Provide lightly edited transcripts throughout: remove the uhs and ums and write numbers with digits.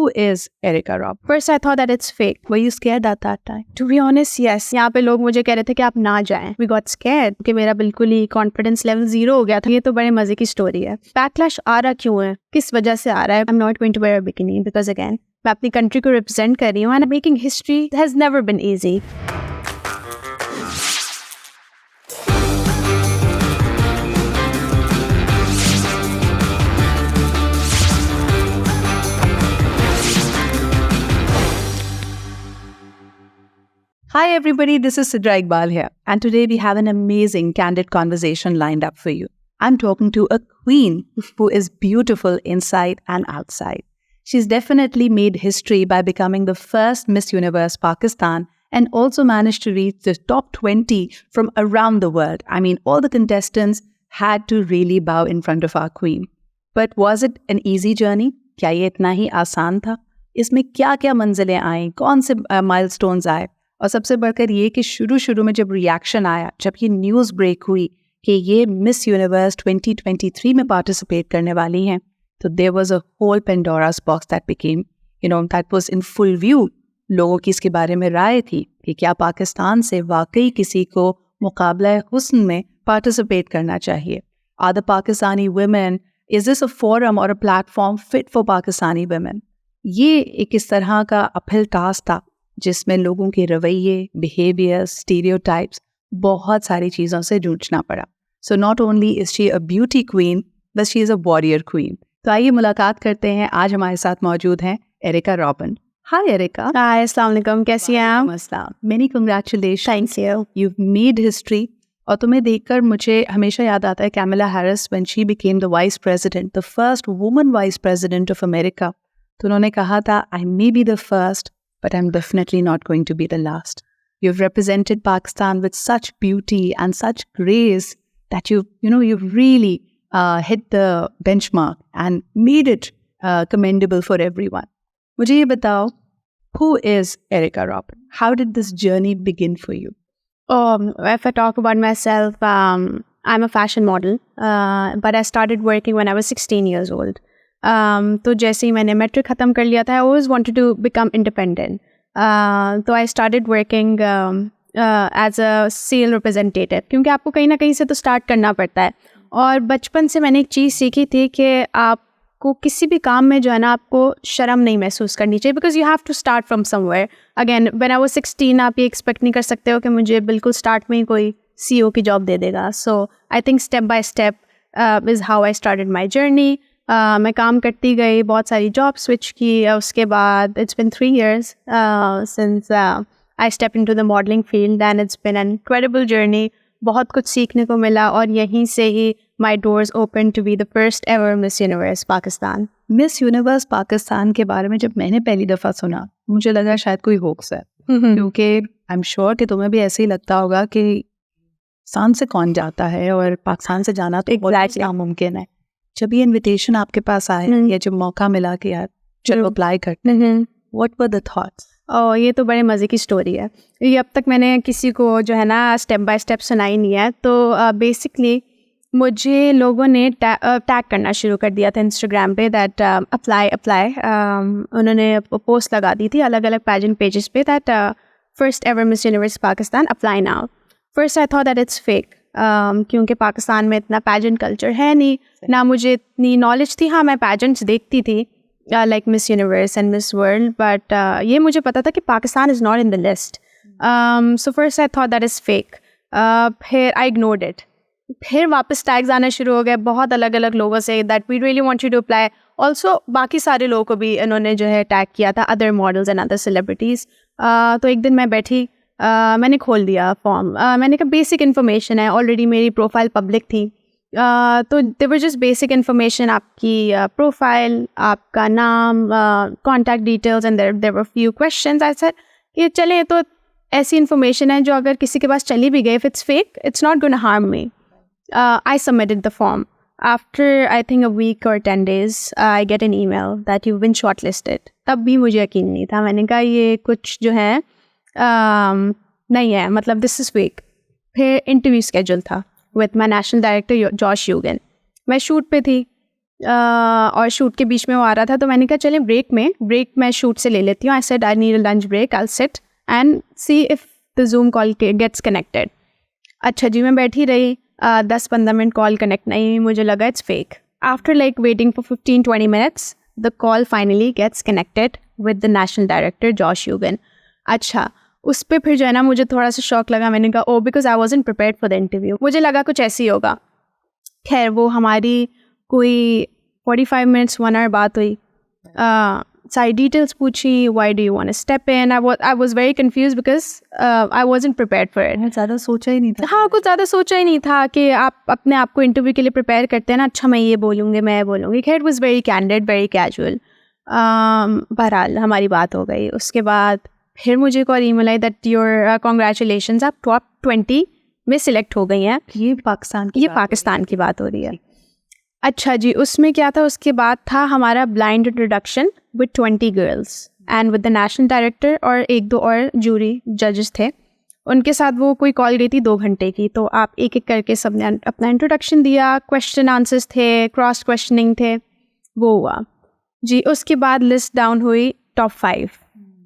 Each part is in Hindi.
Who is Erica Robb? First, I thought that it's fake. Were you scared at that time? To be honest, yes. यहाँ पे लोग मुझे कह रहे थे कि आप ना जाएं. We got scared कि मेरा बिल्कुल ही confidence level 0 हो गया था. ये तो बड़े मजे की स्टोरी है. Backlash आ रहा क्यों है? किस वजह से आ रहा है? I'm not going to wear a bikini because again, मैं अपनी country को represent कर रही हूँ and making history has never been easy. Hi everybody, this is Sidra Iqbal here, and today we have an amazing candid conversation lined up for you. I'm talking to a queen who is beautiful inside and outside. She's definitely made history by becoming the first Miss Universe Pakistan and also managed to reach the top 20 from around the world. I mean, all the contestants had to really bow in front of our queen. But was it an easy journey? क्या ये इतना ही आसान था? इसमें क्या-क्या मंजिलें आई? कौन से milestones आए? और सबसे बढ़कर ये कि शुरू में जब रिएक्शन आया, जब ये न्यूज़ ब्रेक हुई कि ये मिस यूनिवर्स 2023 में पार्टिसिपेट करने वाली हैं, तो there was a whole Pandora's box that became, that was in full view. लोगों की इसके बारे में राय थी कि क्या पाकिस्तान से वाकई किसी को मुकाबला हुस्न में पार्टिसिपेट करना चाहिए. Are the Pakistani women, is this a forum और a platform fit for Pakistani women? ये एक इस तरह का अपहिल टास्क था जिसमें लोगों के रवैये, बिहेवियर, स्टीरियोटाइप्स, बहुत सारी चीज़ों से जूझना पड़ा. So not only is she a beauty queen, but she is a warrior queen. तो आइए मुलाकात करते हैं. आज हमारे साथ मौजूद हैं Erica Robin. Hi Erica. Hi, अस्सलाम वालेकुम. कैसी हैं आप? Many congratulation. Thanks you. You made history. और तुम्हें देखकर मुझे हमेशा याद आता है Kamala Harris when she became the vice president, the first woman vice president of America. तो उन्होंने कहा था, I may be the first, but I'm definitely not going to be the last. You've represented Pakistan with such beauty and such grace that you've really hit the benchmark and made it commendable for everyone. मुझे ये बताओ, who is Erica Robin? How did this journey begin for you? If I talk about myself, I'm a fashion model, but I started working when I was 16 years old. तो जैसे ही मैंने मैट्रिक ख़त्म कर लिया था, I always wanted to become independent. तो I started working as a sale representative, क्योंकि आपको कहीं ना कहीं से तो स्टार्ट करना पड़ता है. और बचपन से मैंने एक चीज़ सीखी थी कि आपको किसी भी काम में जो है ना, आपको शर्म नहीं महसूस करनी चाहिए, because you have to start from somewhere. Again when I was 16, आप ये एक्सपेक्ट नहीं कर सकते हो कि मुझे बिल्कुल स्टार्ट में ही कोई CEO की जॉब दे देगा. So I think step by step is how I started my journey. मैं काम करती गई, बहुत सारी जॉब स्विच की. उसके बाद it's been 3 years since I step into the modelling field and it's been an incredible journey. बहुत कुछ सीखने को मिला और यहीं से ही my doors open to be the first ever Miss Universe Pakistan. Miss Universe Pakistan के बारे में जब मैंने पहली दफ़ा सुना, मुझे लगा शायद कोई होक्स है, क्योंकि आई एम श्योर कि तुम्हें भी ऐसे ही लगता होगा कि पाकिस्तान से कौन जाता है, और पाकिस्तान से जाना तो बहुत नामुमकिन है. जब ये इनविटेशन आपके पास आया या जब मौका मिला कि यार चलो अप्लाई करते हैं, व्हाट वर द थॉट्स? ये तो बड़े मज़े की स्टोरी है. ये अब तक मैंने किसी को जो है ना स्टेप बाय स्टेप सुनाई नहीं है. तो बेसिकली मुझे लोगों ने टैग करना शुरू कर दिया था इंस्टाग्राम पे दैट अप्लाई. उन्होंने पोस्ट लगा दी थी अलग अलग पेजेंट पेजेस पे that first ever Miss Universe Pakistan, apply now. First I thought that it's fake, क्योंकि पाकिस्तान में इतना पैजेंट कल्चर है नहीं, ना मुझे इतनी नॉलेज थी. हाँ, मैं पैजेंट्स देखती थी like miss universe and miss world, but ये मुझे पता था कि Pakistan is not in the list. So first I thought that is fake. फिर आई इग्नोर्ड इट. फिर वापस टैग्स आना शुरू हो गए बहुत अलग अलग लोगों से that we really want you to apply. Also बाकी सारे लोगों को भी इन्होंने जो है टैग किया था, other models and other celebrities. तो एक दिन मैं बैठी, मैंने खोल दिया फॉर्म. मैंने कहा बेसिक इन्फॉर्मेशन है, ऑलरेडी मेरी प्रोफाइल पब्लिक थी. तो देवर जस्ट बेसिक इन्फॉर्मेशन, आपकी प्रोफाइल, आपका नाम, contact details and there were few questions. I said ये चले, तो ऐसी इन्फॉर्मेशन है जो अगर किसी के पास चली भी गई, if it's fake it's not gonna harm me. I submitted the form. After I think a week or 10 days I get an email that you been shortlisted. तब भी मुझे यकीन नहीं था. मैंने कहा ये कुछ जो है नहीं है, मतलब दिस इज़ फेक. फिर इंटरव्यू स्केड्यूल था with my national director Josh Yugen. मैं शूट पे थी, और शूट के बीच में वो आ रहा था, तो मैंने कहा चलें ब्रेक मैं शूट से ले लेती हूँ. I said I need a lunch break, I sit and see if the Zoom call gets connected. अच्छा जी, मैं बैठी रही, 10-15 मिनट कॉल कनेक्ट नहीं हुई, मुझे लगा it's fake. After like waiting for 15-20 minutes the call finally gets connected with the national director Josh Yugen. अच्छा, उस पर फिर जो है ना मुझे थोड़ा सा शॉक लगा. मैंने कहा oh, because I wasn't prepared for the interview. मुझे लगा कुछ ऐसे ही होगा. खैर वो हमारी कोई 45 minutes 1 hour बात हुई. सारी डिटेल्स पूछी, why do you want to step in. I was very confuse because I wasn't prepared for it. ज़्यादा सोचा ही नहीं था. हाँ, कुछ ज़्यादा सोचा ही नहीं था कि आप अपने आप को इंटरव्यू के लिए प्रिपेयर करते हैं ना. अच्छा, मैं ये बोलूँगी, मैं बोलूँगी. खैर it was very candid, very casual. बहरहाल हमारी बात हो गई. उसके बाद फिर मुझे एक और email I that your congratulations, आप टॉप 20 में सिलेक्ट हो गई हैं. ये पाकिस्तान की बात हो रही है. अच्छा जी, उसमें क्या था, उसके बाद था हमारा blind introduction with 20 girls and with the national director और 1-2 और जूरी जजेस थे. उनके साथ वो कोई कॉल गई थी 2 घंटे की. तो आप एक एक करके सबने अपना इंट्रोडक्शन दिया, क्वेश्चन आंसर्स थे, क्रॉस क्वेश्चनिंग थे, वो हुआ जी. उसके बाद लिस्ट डाउन हुई टॉप 5.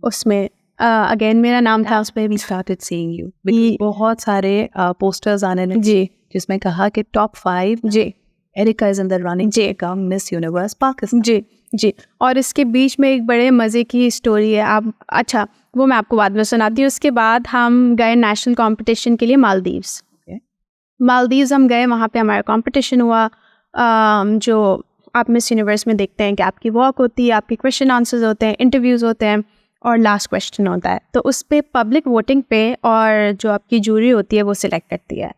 उसमें अगेन मेरा नाम था. उसमें वी स्टार्टेड सीइंग यू. बहुत सारे पोस्टर्स आने लगे जी, जिसमें कहा कि टॉप 5 जी, Erica is in the running to become Miss Universe Pakistan. जी, जी. और इसके बीच में एक बड़े मज़े की स्टोरी है. आप अच्छा, वो मैं आपको बाद में सुनाती हूँ. उसके बाद हम गए नेशनल कंपटीशन के लिए मालदीव्स. मालदीव्स हम गए, वहाँ पे हमारा कंपटीशन हुआ. जो आप मिस यूनिवर्स में देखते हैं कि आपकी वॉक होती है, आपके क्वेश्चन आंसर्स होते हैं, इंटरव्यूज़ होते हैं और लास्ट क्वेश्चन होता है. तो उस पर पब्लिक वोटिंग पे और जो आपकी जूरी होती है वो सिलेक्ट करती है.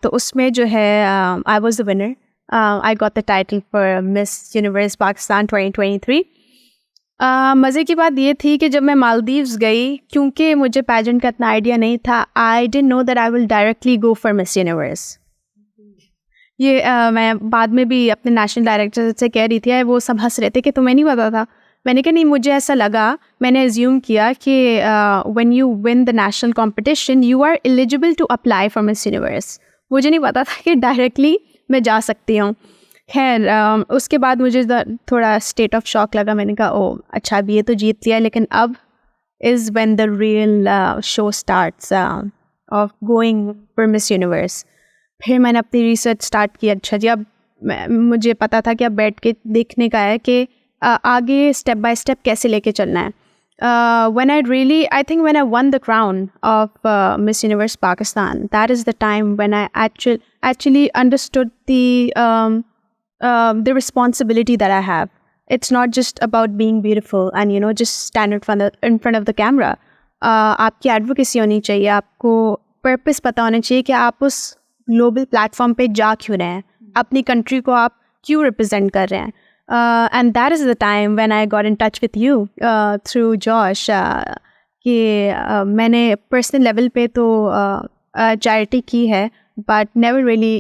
तो उसमें जो है I was the winner. I got the title for Miss Universe Pakistan 2023. मज़े की बात ये थी कि जब मैं मालदीव्स गई, क्योंकि मुझे पैजेंट का इतना आइडिया नहीं था, I didn't know that I will directly go for Miss universe. ये मैं बाद में भी अपने नेशनल डायरेक्टर से कह रही थी, वो सब हंस रहे थे कि तुम्हें नहीं पता था. मैंने कहा नहीं, मुझे ऐसा लगा, मैंने एज्यूम किया कि when you win the national competition you are eligible to apply for Miss Universe. मुझे नहीं पता था कि डायरेक्टली मैं जा सकती हूँ. खैर उसके बाद मुझे थोड़ा स्टेट ऑफ शॉक लगा. मैंने कहा ओ अच्छा, अब ये तो जीत लिया, लेकिन अब is when the real show starts of going for Miss universe. फिर मैंने अपनी रिसर्च स्टार्ट की. अच्छा जी, अब मुझे पता था कि अब बैठ के देखने का है कि आगे स्टेप बाय स्टेप कैसे लेके चलना है. when I think when I won the crown of Miss Universe Pakistan, that is the time when I actually understood the responsibility that I have. It's not just about being beautiful and just stand in front of the camera. आपकी advocacy होनी चाहिए, आपको purpose पता होना चाहिए कि आप उस global platform पे जा क्यों रहे हैं, अपनी country को आप क्यों represent कर रहे हैं. And that is the time when I got in touch with you through Josh. कि मैंने personal level पे तो charity की है, but never really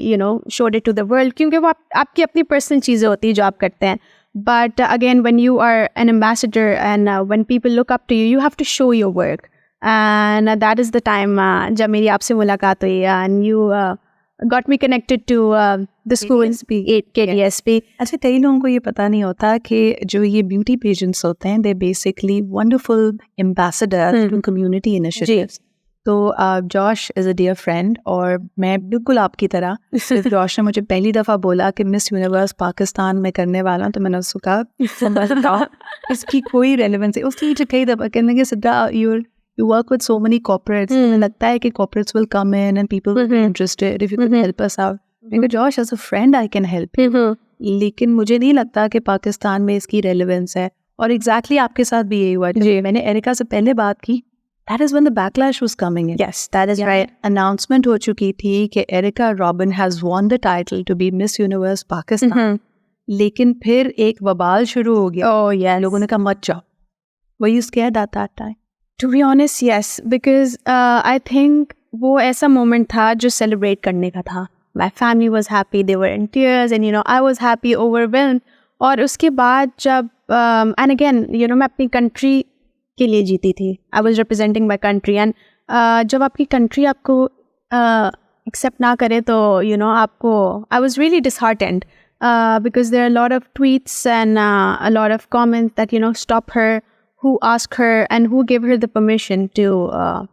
showed it to the world, क्योंकि वो आपकी अपनी personal चीज़ें होती हैं जो आप करते हैं. But again, when you are an ambassador and when people look up to you, you have to show your work. And that is the time जब मेरी आपसे मुलाकात हुई and you got me connected to the school KDSP. अच्छा, कई लोगों को ये पता नहीं होता कि जो ये ब्यूटी पेजेंट्स होते हैं, they basically wonderful ambassador to community initiatives. तो Josh is a dear friend, और मैं बिल्कुल आपकी तरह, जॉश ने मुझे पहली दफ़ा बोला कि मिस यूनिवर्स पाकिस्तान में करने वाला हूँ, तो मैंने उसको कहा इसकी कोई रेलेवेंस है. उसकी मुझे कई दफ़ा कहने लगे, Sidra you work with so many corporates. मुझे लगता है कि corporates will come in and people will be interested if you can help us out. मैंने कहा Josh, as a friend I can help you. लेकिन मुझे नहीं लगता कि पाकिस्तान में इसकी रेलेवेंस है. और exactly आपके साथ भी यही हुआ. मैंने एरिका से पहले बात की, that is when the backlash was coming in. Yes, that is right. Announcement हो चुकी थी कि Erica Robin has won the title to be Miss Universe Pakistan. लेकिन फिर एक वबाल शुरू हो गया. Oh yes. लोगों ने कहा मत जाओ. Were you scared at that time? To be honest, yes, because I think वो ऐसा moment था जो celebrate करने का था. My family was happy, they were in tears, and I was happy, overwhelmed. और उसके बाद जब and again मैं अपनी country के लिए जीती थी. I was representing my country, and जब आपकी country आपको accept ना करे तो आपको I was really disheartened. because there are a lot of tweets and a lot of comments that, stop her, who ask her and who give her the permission to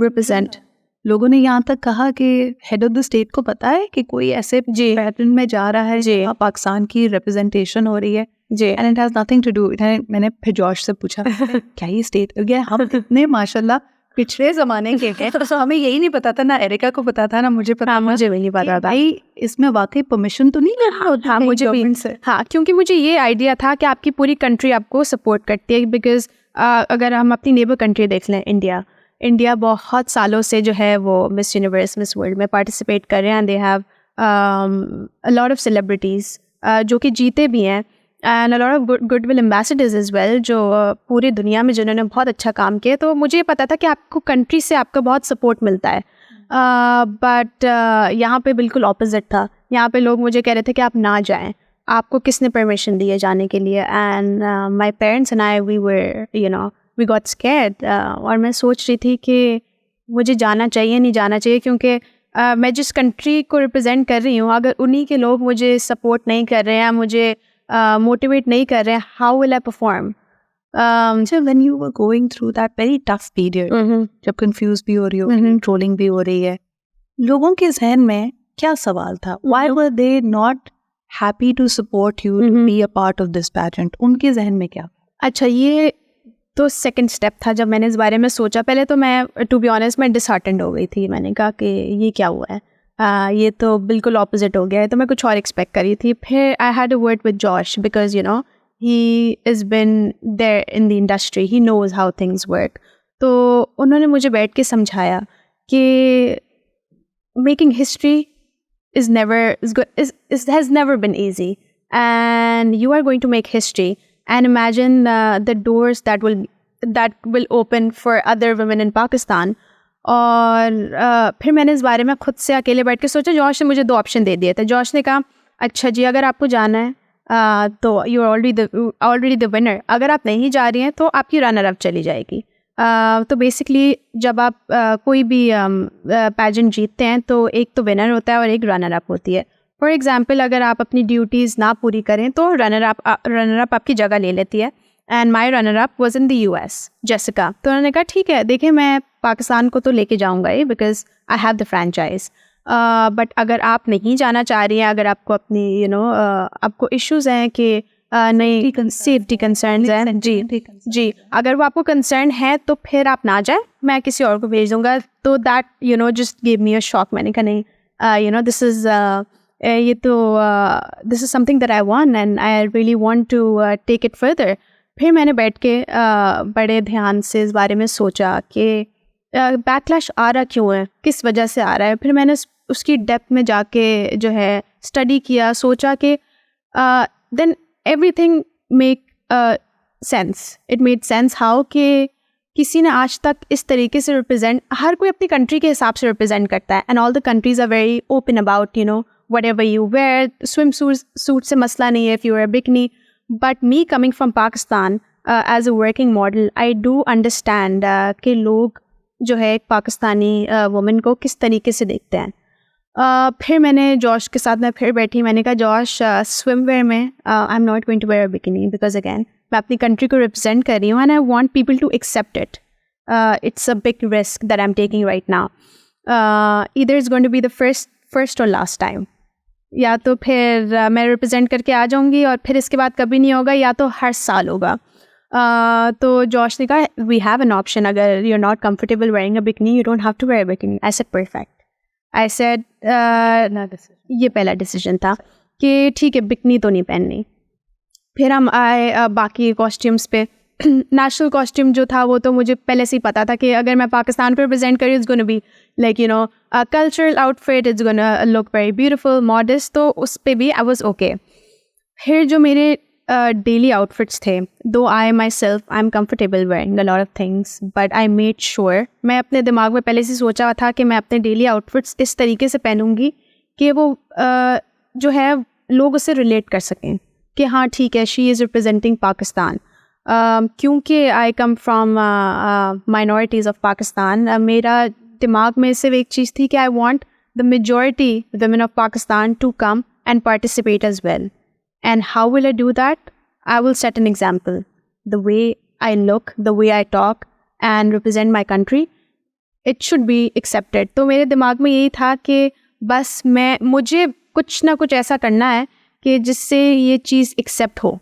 represent. लोगों ने यहाँ तक कहा कि हेड ऑफ द स्टेट को पता है कि कोई ऐसे पैटर्न में जा रहा है जहाँ पाकिस्तान की रिप्रेजेंटेशन हो रही है जी, and it has nothing to do. मैंने फिर जॉश से पूछा क्या ये स्टेट गया, हम इतने माशाल्लाह पिछले जमाने के हैं तो हमें यही नहीं पता था, ना एरिका को पता था ना मुझे पता. हाँ, मुझे भी नहीं पता था भाई इसमें वाकई परमिशन तो नहीं लेना होता. हाँ, मुझे भी. हाँ, क्योंकि मुझे ये आइडिया था कि आपकी पूरी कंट्री आपको सपोर्ट करती है. बिकॉज अगर हम अपनी नेबर कंट्री देख लें, इंडिया बहुत सालों से जो है वो मिस यूनिवर्स, मिस वर्ल्ड में पार्टिसिपेट कर रहे हैं. They have a lot of celebrities जो कि जीते भी हैं, and a lot of goodwill ambassadors as well, जो पूरी दुनिया में जिन्होंने बहुत अच्छा काम किया. तो मुझे पता था कि आपको कंट्री से आपका बहुत सपोर्ट मिलता है. बट यहाँ पे बिल्कुल ऑपोजिट था. यहाँ पे लोग मुझे कह रहे थे कि आप ना जाएं, आपको किसने परमिशन दी है जाने के लिए. And my parents and I we got scared. और मैं सोच रही थी कि मुझे जाना चाहिए नहीं जाना चाहिए, क्योंकि मैं जिस कंट्री को रिप्रेजेंट कर रही हूँ, अगर उन्हीं के लोग मुझे सपोर्ट नहीं कर रहे हैं, मुझे मोटिवेट नहीं कर रहे हैं, how will I perform. So when you were going through that very tough period, जब कंफ्यूज भी हो रही हो, ट्रोलिंग भी हो रही है, लोगों के जहन में क्या सवाल था? Why were they not happy to support you to be a part of this pageant? उनके जहन में क्या? अच्छा, ये तो सेकंड स्टेप था जब मैंने इस बारे में सोचा. पहले तो मैं टू बी ऑनेस्ट मैं डिसहार्टेंड हो गई थी. मैंने कहा कि ये क्या हुआ है, ये तो बिल्कुल ऑपोजिट हो गया है. तो मैं कुछ और एक्सपेक्ट करी थी. फिर I had a word with Josh, because he has been there in the industry, he knows how things work. तो उन्होंने मुझे बैठ के समझाया कि making history has never been easy, and you are going to make history, and imagine the doors that will open for other women in Pakistan. और फिर मैंने इस बारे में खुद से अकेले बैठ के सोचा. जॉश ने मुझे 2 ऑप्शन दे दिए थे. जॉश ने कहा अच्छा जी, अगर आपको जाना है तो you are already the winner. अगर आप नहीं जा रही हैं तो आपकी रनर अप चली जाएगी. तो बेसिकली जब आप कोई भी पैजेंट जीतते हैं तो एक तो विनर होता है और एक रनर अप होती है. फॉर एग्जांपल, अगर आप अपनी ड्यूटीज़ ना पूरी करें तो रनर अप आपकी जगह ले लेती है. And my runner up was in the US, Jessica. तो उन्होंने कहा ठीक है, देखिए मैं पाकिस्तान को तो लेके जाऊँगा ही, because I have the franchise. But अगर आप नहीं जाना चाह रही हैं, अगर आपको अपनी आपको इश्यूज़ हैं कि नई सेफ्टी कंसर्न हैं, जी, अगर वो आपको कंसर्न है तो फिर आप ना जाए, मैं किसी और को भेज दूँगा. तो that just give me a shock. मैंने कहा नहीं, this is something that I want and I really want to take it further. फिर मैंने बैठ के बड़े ध्यान से इस बारे में सोचा कि बैकलैश आ रहा क्यों है, किस वजह से आ रहा है. फिर मैंने उसकी डेप्थ में जाके जो है स्टडी किया, सोचा कि then everything make sense. It made sense how कि किसी ने आज तक इस तरीके से रिप्रेजेंट, हर कोई अपनी कंट्री के हिसाब से रिप्रेजेंट करता है, and all the countries are very open about whatever you wear. Swimsuit से मसला नहीं है if you wear a bikini. But me coming from Pakistan as a working model, I do understand कि लोग जो है एक पाकिस्तानी वुमेन को किस तरीके से देखते हैं. फिर मैंने जॉश के साथ में फिर बैठी. मैंने कहा जॉश, स्विमवेयर में I am not going to wear a bikini, because again मैं अपनी कंट्री को रिप्रेजेंट कर रही हूँ and I want people to accept it. It's a big risk that I am taking right now. Either is going to be the first or last time. या तो फिर मैं रिप्रेजेंट करके आ जाऊँगी और फिर इसके बाद कभी नहीं होगा, या तो हर साल होगा. तो जॉश ने कहा वी हैव एन ऑप्शन, अगर you are not comfortable wearing a bikini, you don't have to wear a bikini. I said perfect. I said ये पहला डिसीजन था कि ठीक है, बिकनी तो नहीं पहननी. फिर हम आए बाकी कॉस्ट्यूम्स पे. नेशनल कॉस्ट्यूम जो था वो तो मुझे पहले से ही पता था कि अगर मैं पाकिस्तान को रिप्रेजेंट करी, it's gonna be like cultural outfit, it's gonna look very beautiful, modest. तो उस पर भी आई वाज ओके. फिर जो मेरे डेली आउटफिट्स थे, दो I am comfortable wearing a lot of things, but I made sure, मैं अपने दिमाग में पहले से सोचा था कि मैं अपने डेली आउटफिट्स इस तरीके से पहनूंगी कि वो जो है लोग उससे रिलेट कर सकें कि हाँ ठीक है, शी इज़ रिप्रेजेंटिंग पाकिस्तान. क्योंकि I come from minorities of Pakistan, मेरा दिमाग में सिर्फ एक चीज़ थी कि I want the majority women of Pakistan to come and participate as well. And how will I do that? I will set an example. The way I look, the way I talk and represent my country, it should be accepted. तो मेरे दिमाग में यही था कि बस मुझे कुछ ना कुछ ऐसा करना है कि जिससे ये चीज़ एक्सेप्ट हो.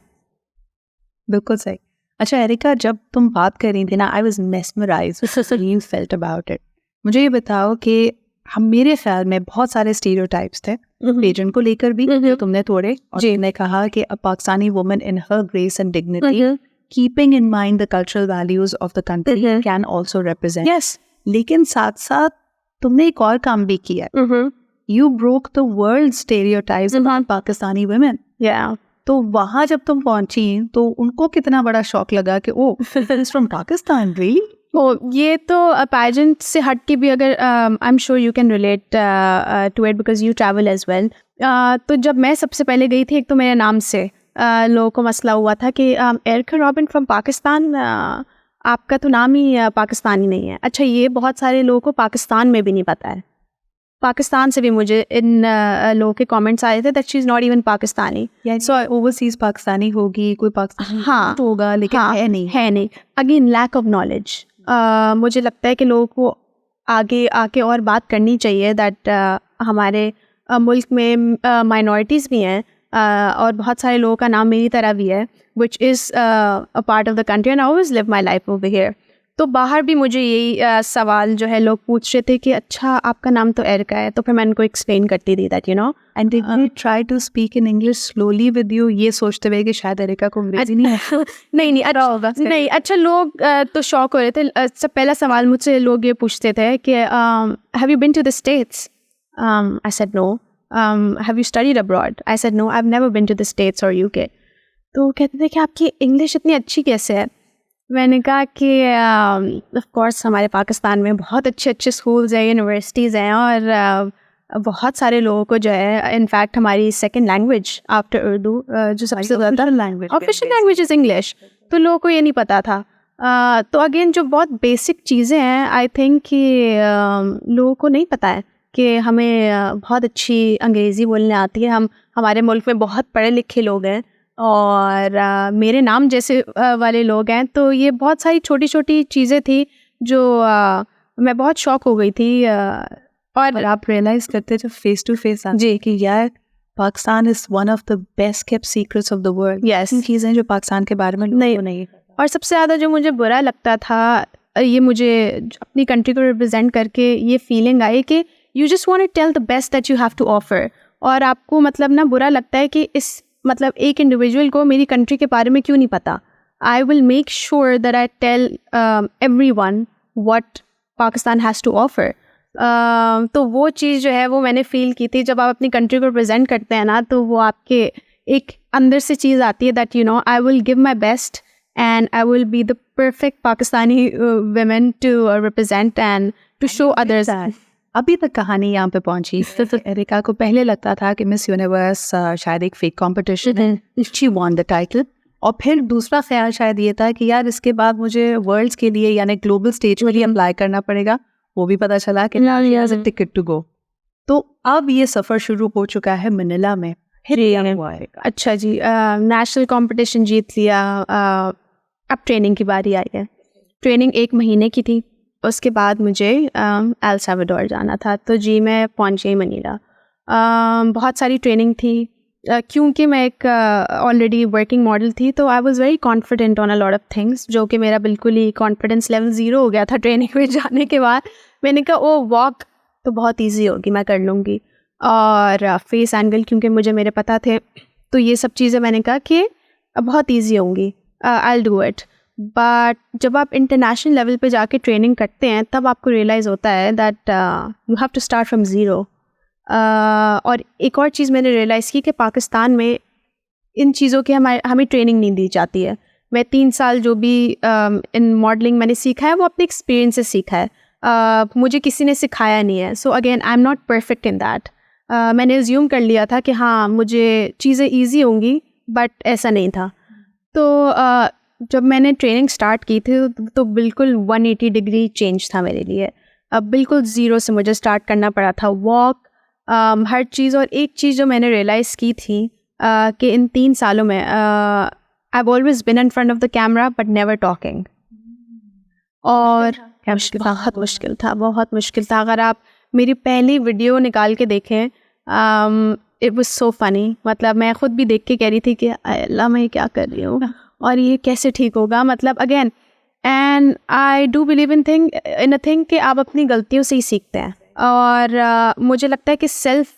बिल्कुल सही. अच्छा एरिका, जब तुम बात कर रही थी ना, I was mesmerised you felt about it. मुझे ये बताओ कि हम, मेरे ख्याल में बहुत सारे स्टीरियोटाइप्स थे पेजेंट को लेकर भी, जो तुमने तोड़े, और तुमने कहा कि a Pakistani woman in her grace and dignity, keeping in mind the cultural values of the country, can also represent. Yes. लेकिन साथ साथ तुमने एक और काम भी किया. You broke the world stereotypes about Pakistani women. Yeah. तो वहाँ जब तुम पहुंची तो उनको कितना बड़ा शॉक लगा कि oh, is from Pakistan really. ये तो pageant से हट के भी, अगर I am sure you can relate to it because you travel as well. तो जब मैं सबसे पहले गई थी, एक तो मेरे नाम से लोगों को मसला हुआ था कि एरिका रॉबिन फ्रॉम पाकिस्तान, आपका तो नाम ही पाकिस्तानी नहीं है. अच्छा, ये बहुत सारे लोगों को पाकिस्तान में भी नहीं पता है. पाकिस्तान से भी मुझे इन लोगों के कमेंट्स आए थे that she is not even Pakistani. So overseas Pakistani होगी, कोई पाकिस्तानी हाँ होगा, लेकिन है नहीं. Again lack of knowledge. मुझे लगता है कि लोगों को आगे आके और बात करनी चाहिए दैट हमारे मुल्क में माइनॉरिटीज़ भी हैं और बहुत सारे लोगों का नाम मेरी तरह भी है, which is a part of the country and I always live my life over here. तो बाहर भी मुझे यही सवाल जो है लोग पूछ रहे थे कि अच्छा आपका नाम तो एरिका है. तो फिर मैं उनको एक्सप्लेन करती थी that you know. And did you try to speak in English slowly with you, ये सोचते हुए कि शायद एरिका को अंग्रेजी नहीं है? नहीं, अच्छा लोग तो शॉक हो रहे थे. सब पहला सवाल मुझसे लोग ये पूछते थे कि have you been to the States? I said no. Have you studied abroad? I said no, I have never been to the States or UK. तो कहते थे कि आपकी इंग्लिश इतनी अच्छी कैसे है? मैंने कहा कि ऑफ कोर्स हमारे पाकिस्तान में बहुत अच्छे स्कूल्स हैं, यूनिवर्सिटीज़ हैं और बहुत सारे लोगों को जो है, इनफैक्ट हमारी सेकंड लैंग्वेज आफ्टर उर्दू जो सबसे ज़्यादा ऑफिशियल लैंग्वेज इज़ इंग्लिश. तो लोगों को ये नहीं पता था. तो अगेन जो बहुत बेसिक चीज़ें हैं, आई थिंक कि लोगों को नहीं पता है कि हमें बहुत अच्छी अंग्रेज़ी बोलने आती है. हमारे मुल्क में बहुत पढ़े लिखे लोग हैं और मेरे नाम जैसे वाले लोग हैं. तो ये बहुत सारी छोटी छोटी चीज़ें थी जो मैं बहुत शॉक हो गई थी. और आप रियलाइज़ करते जब फेस टू फेस जी कि यार Pakistan is one of the best kept secrets of the world. Yes, चीज़ें जो पाकिस्तान के बारे में लोगों को नहीं. और सबसे ज़्यादा जो मुझे बुरा लगता था, ये मुझे अपनी कंट्री को रिप्रेजेंट करके ये फीलिंग आई कि you just want to tell the best that you have to offer. और आपको मतलब ना बुरा लगता है कि इस मतलब एक इंडिविजुअल को मेरी कंट्री के बारे में क्यों नहीं पता. I will make sure that I tell everyone what Pakistan has to offer. तो वो चीज़ जो है वो मैंने फ़ील की थी. जब आप अपनी कंट्री को रिप्रेजेंट करते हैं ना, तो वो आपके एक अंदर से चीज़ आती है that you know I will give my best and I will be the perfect Pakistani women to represent and to show others. अभी तक कहानी यहाँ पे पहुंची. तो एरिका को पहले लगता था कि मिस यूनिवर्स शायद एक फेक कंपटीशन है, शी वॉन द टाइटल. और फिर दूसरा ख्याल शायद ये था कि यार इसके बाद मुझे वर्ल्ड्स के लिए यानी ग्लोबल स्टेज के लिए अप्लाई करना पड़ेगा. वो भी पता चला कि टिकट टू गो. तो अब ये सफ़र शुरू हो चुका है मनीला में. अच्छा जी, नेशनल कंपटीशन जीत लिया. अब ट्रेनिंग की बारी आई है. ट्रेनिंग 1 महीने की थी. उसके बाद मुझे एल सल्वाडोर जाना था. तो जी मैं पहुंच गई मनीला. बहुत सारी ट्रेनिंग थी क्योंकि मैं एक ऑलरेडी वर्किंग मॉडल थी. तो आई was very confident on a lot of things, जो कि मेरा बिल्कुल ही कॉन्फिडेंस लेवल 0 हो गया था ट्रेनिंग में जाने के बाद. मैंने कहा ओ वॉक तो बहुत ईजी होगी, मैं कर लूँगी. और फेस एंगल क्योंकि मुझे मेरे पता थे, तो ये सब चीज़ें मैंने कहा कि बहुत ईजी होंगी, आई विल डू इट. बट जब आप इंटरनेशनल लेवल पे जाके ट्रेनिंग करते हैं तब आपको रियलाइज़ होता है that you have to start from zero. और एक और चीज़ मैंने रियलाइज़ की कि पाकिस्तान में इन चीज़ों की हमें ट्रेनिंग नहीं दी जाती है. मैं 3 साल जो भी इन मॉडलिंग मैंने सीखा है वो अपने एक्सपीरियंस से सीखा है. मुझे किसी ने सिखाया नहीं है. So again I am not perfect in that. मैंने अज्यूम कर लिया था कि हाँ मुझे चीज़ें ईजी होंगी, बट ऐसा नहीं था. तो जब मैंने ट्रेनिंग स्टार्ट की थी तो बिल्कुल 180 डिग्री चेंज था मेरे लिए. अब बिल्कुल ज़ीरो से मुझे स्टार्ट करना पड़ा था. वॉक, हर चीज़। और एक चीज़ जो मैंने रियलाइज़ की थी कि इन 3 सालों में I have always been in front of the camera but never talking. और बहुत मुश्किल था, बहुत मुश्किल था। अगर आप मेरी पहली वीडियो निकाल के देखें, इट वाज सो फनी। मतलब मैं खुद भी देख के कह रही थी कि अल्लाह मैं क्या कर रही हूँ और ये कैसे ठीक होगा। मतलब again, and I do believe in a thing कि आप अपनी गलतियों से ही सीखते हैं। और मुझे लगता है कि सेल्फ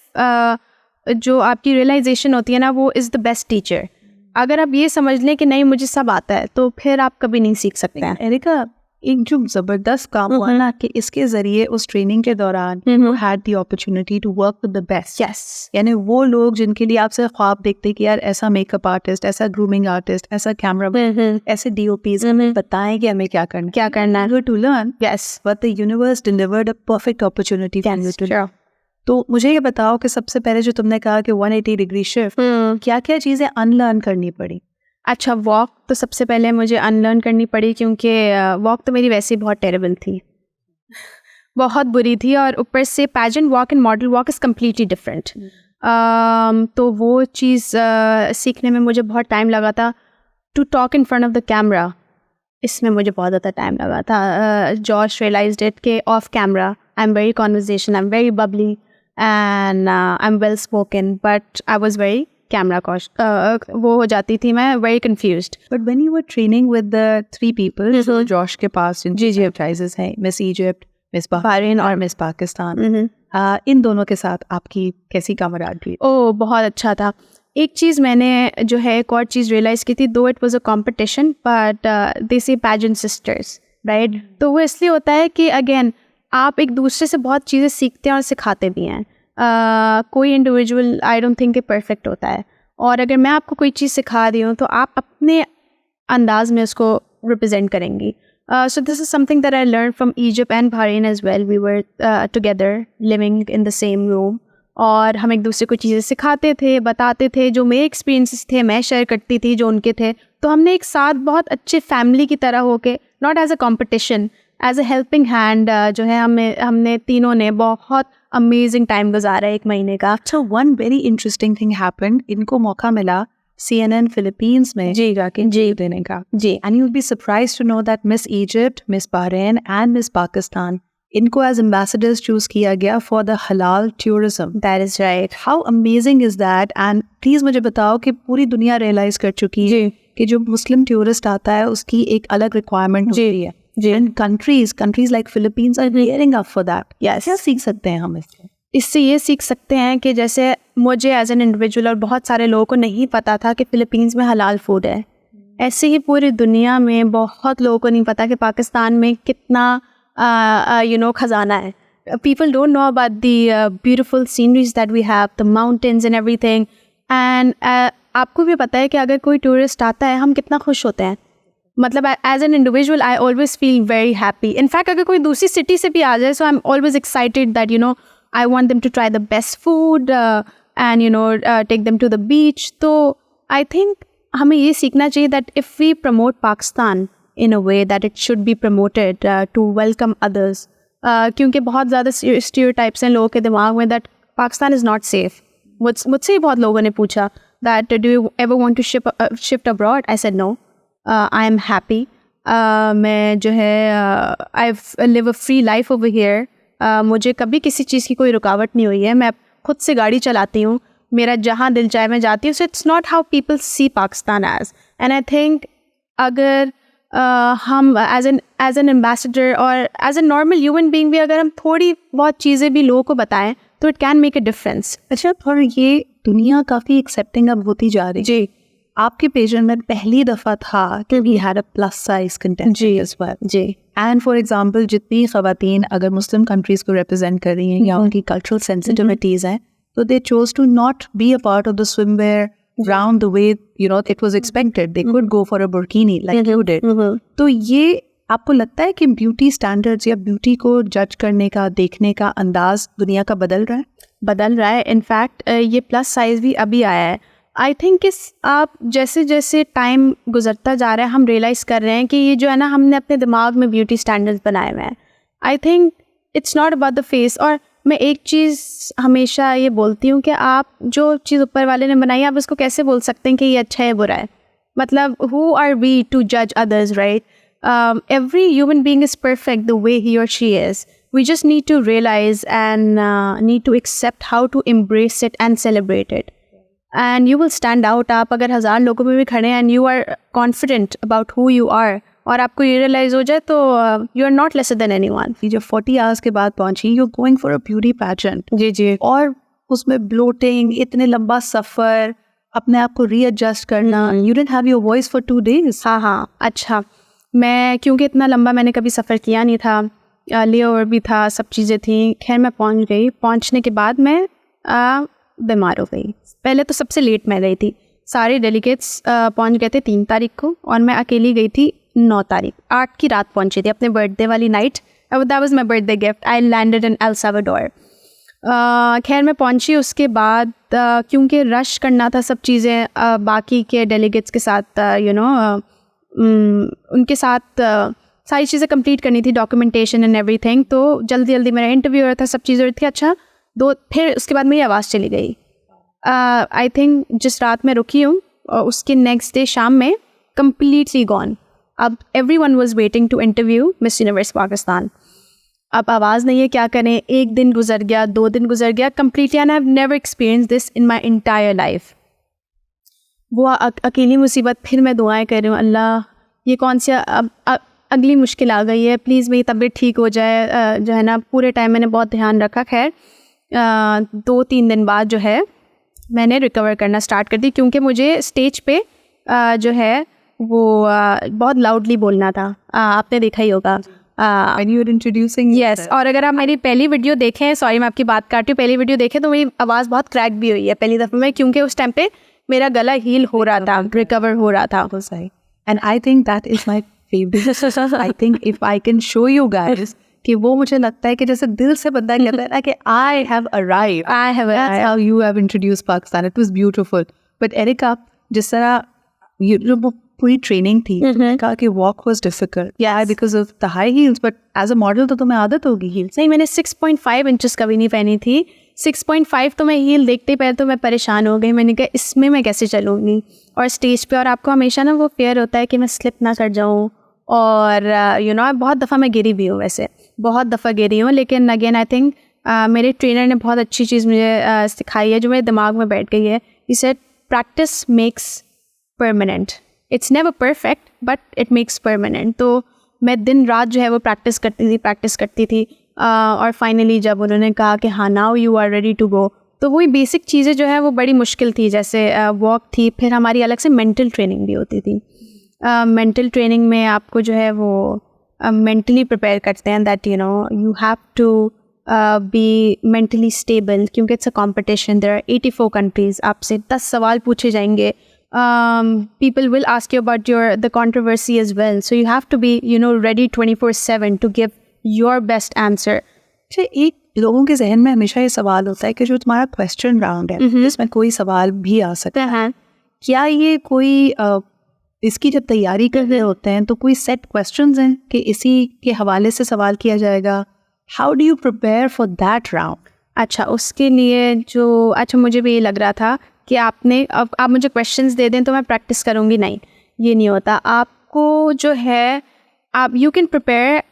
जो आपकी रियलाइजेशन होती है ना, वो इज़ द बेस्ट टीचर। अगर आप ये समझ लें कि नहीं मुझे सब आता है, तो फिर आप कभी नहीं सीख सकते हैं। एरिका, एक जो ज़बरदस्त काम हुआ ना कि इसके ज़रिए उस ट्रेनिंग के दौरान had the opportunity to work with the best. Yes, यानी वो लोग जिनके लिए आपसे ख्वाब देखते कि यार ऐसा मेकअप आर्टिस्ट, ऐसा ग्रूमिंग आर्टिस्ट, ऐसा कैमरा, ऐसे DOPs बताएं कि हमें क्या करना है to learn. Yes, but the universe delivered a perfect opportunity for you to learn. तो मुझे ये बताओ कि सबसे पहले जो तुमने कहा कि 180 डिग्री शिफ्ट, क्या क्या चीज़ें अनलर्न करनी पड़ी? अच्छा, वॉक तो सबसे पहले मुझे अनलर्न करनी पड़ी, क्योंकि वॉक तो मेरी वैसे ही बहुत टेरेबल थी, बहुत बुरी थी। और ऊपर से pageant walk and model walk is completely different. तो वो चीज़ सीखने में मुझे बहुत टाइम लगा था। To talk in front of the camera, इसमें मुझे बहुत ज़्यादा टाइम लगा था। जॉश रियलाइज्ड इट कि off camera I am very conversation, I am very bubbly and I am well spoken, but I was very camera cautious वो हो जाती थी, मैं very confused. But when you were training with the 3 people जो जॉश के पास जी फ्रेंचाइजेस हैं, मिस इजिप्ट, मिस बहरीन और मिस पाकिस्तान, इन दोनों के साथ आपकी कैसी कामरादगी? ओह, बहुत अच्छा था। एक चीज़ मैंने जो है एक और चीज़ रियलाइज़ की थी, दो it was a competition but they से पैजेंट सिस्टर्स, राइट? तो वो इसलिए होता है कि अगेन आप एक दूसरे से बहुत चीज़ें सीखते हैं और सिखाते भी हैं। कोई individual I don't think perfect होता है, और अगर मैं आपको कोई चीज़ सिखा रही हूँ तो आप अपने अंदाज में उसको रिप्रेजेंट करेंगी। So this is something that I learned from Egypt and Bahrain as well. We were together living in the same room, और हम एक दूसरे को चीज़ें सिखाते थे, बताते थे, जो मेरे एक्सपीरियंसेस थे मैं शेयर करती थी जो उनके थे। तो हमने एक साथ बहुत अच्छे फैमिली की तरह होके, not as a competition, as a helping hand, जो है हमने तीनों ने बहुत अमेजिंग टाइम गुजारा 1 महीने का। So one very interesting thing happened. इनको मौका मिला CNN फिलीपींस में जाके जी देने का जी। and you'll be surprised to know that Miss Egypt, Miss Bahrain and Miss Pakistan, इनको as ambassadors choose किया गया for the halal tourism. That is right. How amazing is that? And please मुझे बताओ कि पूरी दुनिया realize कर चुकी है कि जो मुस्लिम टूरिस्ट आता है उसकी एक अलग रिक्वायरमेंट होती है। And countries like Philippines are gearing up for that. Yes. क्या सीख सकते हैं हम इससे ये सीख सकते हैं कि जैसे मुझे एज एन इंडिविजुअल और बहुत सारे लोगों को नहीं पता था कि फ़िलीपींस में हलाल फूड है, ऐसे ही पूरी दुनिया में बहुत लोगों को नहीं पता कि पाकिस्तान में कितना खजाना है। People don't know about the beautiful sceneries that we have, the mountains and everything. And आपको भी पता है कि अगर कोई टूरिस्ट आता है हम कितना खुश होते हैं। मतलब as an individual I always feel very happy. In fact अगर कोई दूसरी सिटी से भी आ जाए, so I am always excited that I want them to try the best food and take them to the beach. So I think हमें ये सीखना चाहिए that if we promote Pakistan in a way that it should be promoted to welcome others, क्योंकि बहुत ज़्यादा stereotypes हैं लोगों के दिमाग में that Pakistan is not safe. मुझसे ही बहुत लोगों ने पूछा that do you ever want to shift abroad? I said no. I am happy. मैं जो है I live a free life over here. मुझे कभी किसी चीज़ की कोई रुकावट नहीं हुई है। मैं खुद से गाड़ी चलाती हूँ, मेरा जहाँ दिल चाहे मैं जाती हूँ। So it's not how people see Pakistan as. And I think अगर हम एज एन एम्बेसडर और as a normal human being भी अगर हम थोड़ी बहुत चीज़ें भी लोगों को बताएं तो it can make a difference. अच्छा, और ये दुनिया काफ़ी एक्सेप्टिंग अब होती जा रही है। जी, आपके पेजेंट में पहली दफ़ा था कि we had a plus size content as well. जी। एंड फॉर एग्जांपल जितनी ख़वातीन अगर मुस्लिम कंट्रीज़ को रिप्रेजेंट कर रही हैं या उनकी कल्चरल सेंसिटिविटीज़ हैं, तो they chose to not be a part of the swimwear round the way it was expected. They could go for a burkini like you did. तो ये आपको लगता है कि ब्यूटी स्टैंडर्ड्स या ब्यूटी को जज करने का, देखने का अंदाज दुनिया का बदल रहा है? इनफैक्ट ये प्लस साइज भी अभी आया है। आई थिंक आप जैसे जैसे टाइम गुजरता जा रहा है हम रियलाइज़ कर रहे हैं कि ये जो है ना, हमने अपने दिमाग में ब्यूटी स्टैंडर्ड्स बनाए हुए हैं। I think it's not about the face, और मैं एक चीज़ हमेशा ये बोलती हूँ कि आप जो चीज़ ऊपर वाले ने बनाई आप उसको कैसे बोल सकते हैं कि ये अच्छा है बुरा है. मतलब who are we to judge others, right? Every human being is perfect the way he or she is. We just need to realize and need to accept how to embrace it and celebrate it. And you will stand out. आप अगर 1000 लोगों में भी खड़े हैं and you are confident about who you are और आपको ये realize हो जाए तो you are not lesser than anyone. ये जब 40 hours के बाद पहुंची, you're going for a beauty pageant. जी जी. और उसमें bloating, इतने लंबा सफ़र, अपने आप को रीएडजस्ट करना. You didn't have your voice for 2 days. हाँ. अच्छा, मैं क्योंकि इतना लंबा मैंने कभी सफ़र किया नहीं था, लेओवर भी था, सब चीज़ें थी. खैर मैं पहुंच गई. पहुंचने के बाद मैं बीमार हो गई. पहले तो सबसे लेट मैं गई थी. सारे डेलीगेट्स पहुंच गए थे 3 तारीख को और मैं अकेली गई थी 9 तारीख. 8 की रात पहुंची थी अपने बर्थडे वाली night. That was my birthday gift. I landed in El Salvador. खैर मैं पहुंची. उसके बाद क्योंकि रश करना था सब चीज़ें बाकी के डेलीगेट्स के साथ, उनके साथ सारी चीज़ें कंप्लीट करनी थी, डॉक्यूमेंटेशन एंड एवरीथिंग. तो जल्दी जल्दी मेरा इंटरव्यू हो रहा था, सब चीज़ें हो रही थी. अच्छा, फिर उसके बाद मेरी आवाज़ चली गई. आई थिंक जिस रात में रुकी हूँ उसके नेक्स्ट डे शाम में कम्प्लीटली गॉन. अब everyone was waiting to interview Miss Universe Pakistan. अब आवाज़ नहीं है, क्या करें. 1 दिन गुजर गया, 2 दिन गुजर गया completely. And I have never experience this in my entire life. वो अकेली मुसीबत. फिर मैं दुआएं कर रही हूँ, अल्लाह ये कौन सी अब अगली मुश्किल आ गई है, प्लीज़ मेरी तबीयत ठीक हो जाए. जो है ना, पूरे टाइम मैंने बहुत ध्यान रखा. खैर 2-3 दिन बाद जो है मैंने रिकवर करना स्टार्ट कर दी, क्योंकि मुझे स्टेज पे जो है वो बहुत लाउडली बोलना था. आपने देखा ही होगा when you were introducing yes. और अगर आप मेरी पहली वीडियो देखें, सॉरी मैं आपकी बात काट रही हूँ, पहली वीडियो देखें तो मेरी आवाज़ बहुत क्रैक भी हुई है पहली दफ़ा में, क्योंकि उस टाइम पे मेरा गला हील हो रहा था, रिकवर हो रहा था. and I think that is my favorite. I think if I can show you guys कि वो मुझे लगता है कि जैसे दिल से बंदा कहता है ना कि I have arrived. That's how you have introduced Pakistan. It was beautiful. But Erica, जिस तरह वो पूरी ट्रेनिंग थी, कहा कि walk was difficult. Yeah, because of the high heels. But as a model तो तुम्हें आदत होगी heels. नहीं, मैंने 6.5 इंचेस कभी नहीं पहनी थी. 6.5 तो मैं हील देखते ही पहले तो मैं परेशान हो गई. मैंने कहा इसमें मैं कैसे चलूँगी और स्टेज पे. और आपको हमेशा ना वो फेयर होता है कि मैं स्लिप ना कर जाऊँ. और बहुत दफ़ा मैं गिरी भी हूँ, वैसे बहुत दफ़ा गिरी हूँ. लेकिन अगेन आई थिंक मेरे ट्रेनर ने बहुत अच्छी चीज़ मुझे सिखाई है जो मेरे दिमाग में बैठ गई है. He said practice makes permanent. It's never perfect but it makes permanent. तो मैं दिन रात जो है वो प्रैक्टिस करती थी. और फाइनली जब उन्होंने कहा कि हाँ now you are ready to go, तो वही बेसिक चीज़ें जो है वो बड़ी मुश्किल थी. जैसे वॉक थी, फिर हमारी अलग से मेंटल ट्रेनिंग भी होती थी. मेंटल ट्रेनिंग में आपको जो है वो मेंटली प्रिपेयर करते हैं that you have to be mentally stable, क्योंकि it's a competition. There are 84 countries. आपसे 10 सवाल पूछे जाएंगे. People will ask you about the controversy as well. So you have to be ready 24/7 to give your best answer. एक लोगों के जहन में हमेशा ये सवाल होता है कि जो तुम्हारा क्वेश्चन राउंड है जिसमें कोई सवाल भी आ सकता है, क्या ये कोई इसकी जब तैयारी कर रहे होते हैं तो कोई सेट क्वेश्चंस हैं कि इसी के हवाले से सवाल किया जाएगा? How do you prepare for that round? अच्छा, उसके लिए मुझे भी ये लग रहा था कि अब आप मुझे क्वेश्चंस दे दें तो मैं प्रैक्टिस करूँगी. नहीं, ये नहीं होता. आपको जो है आप you can prepare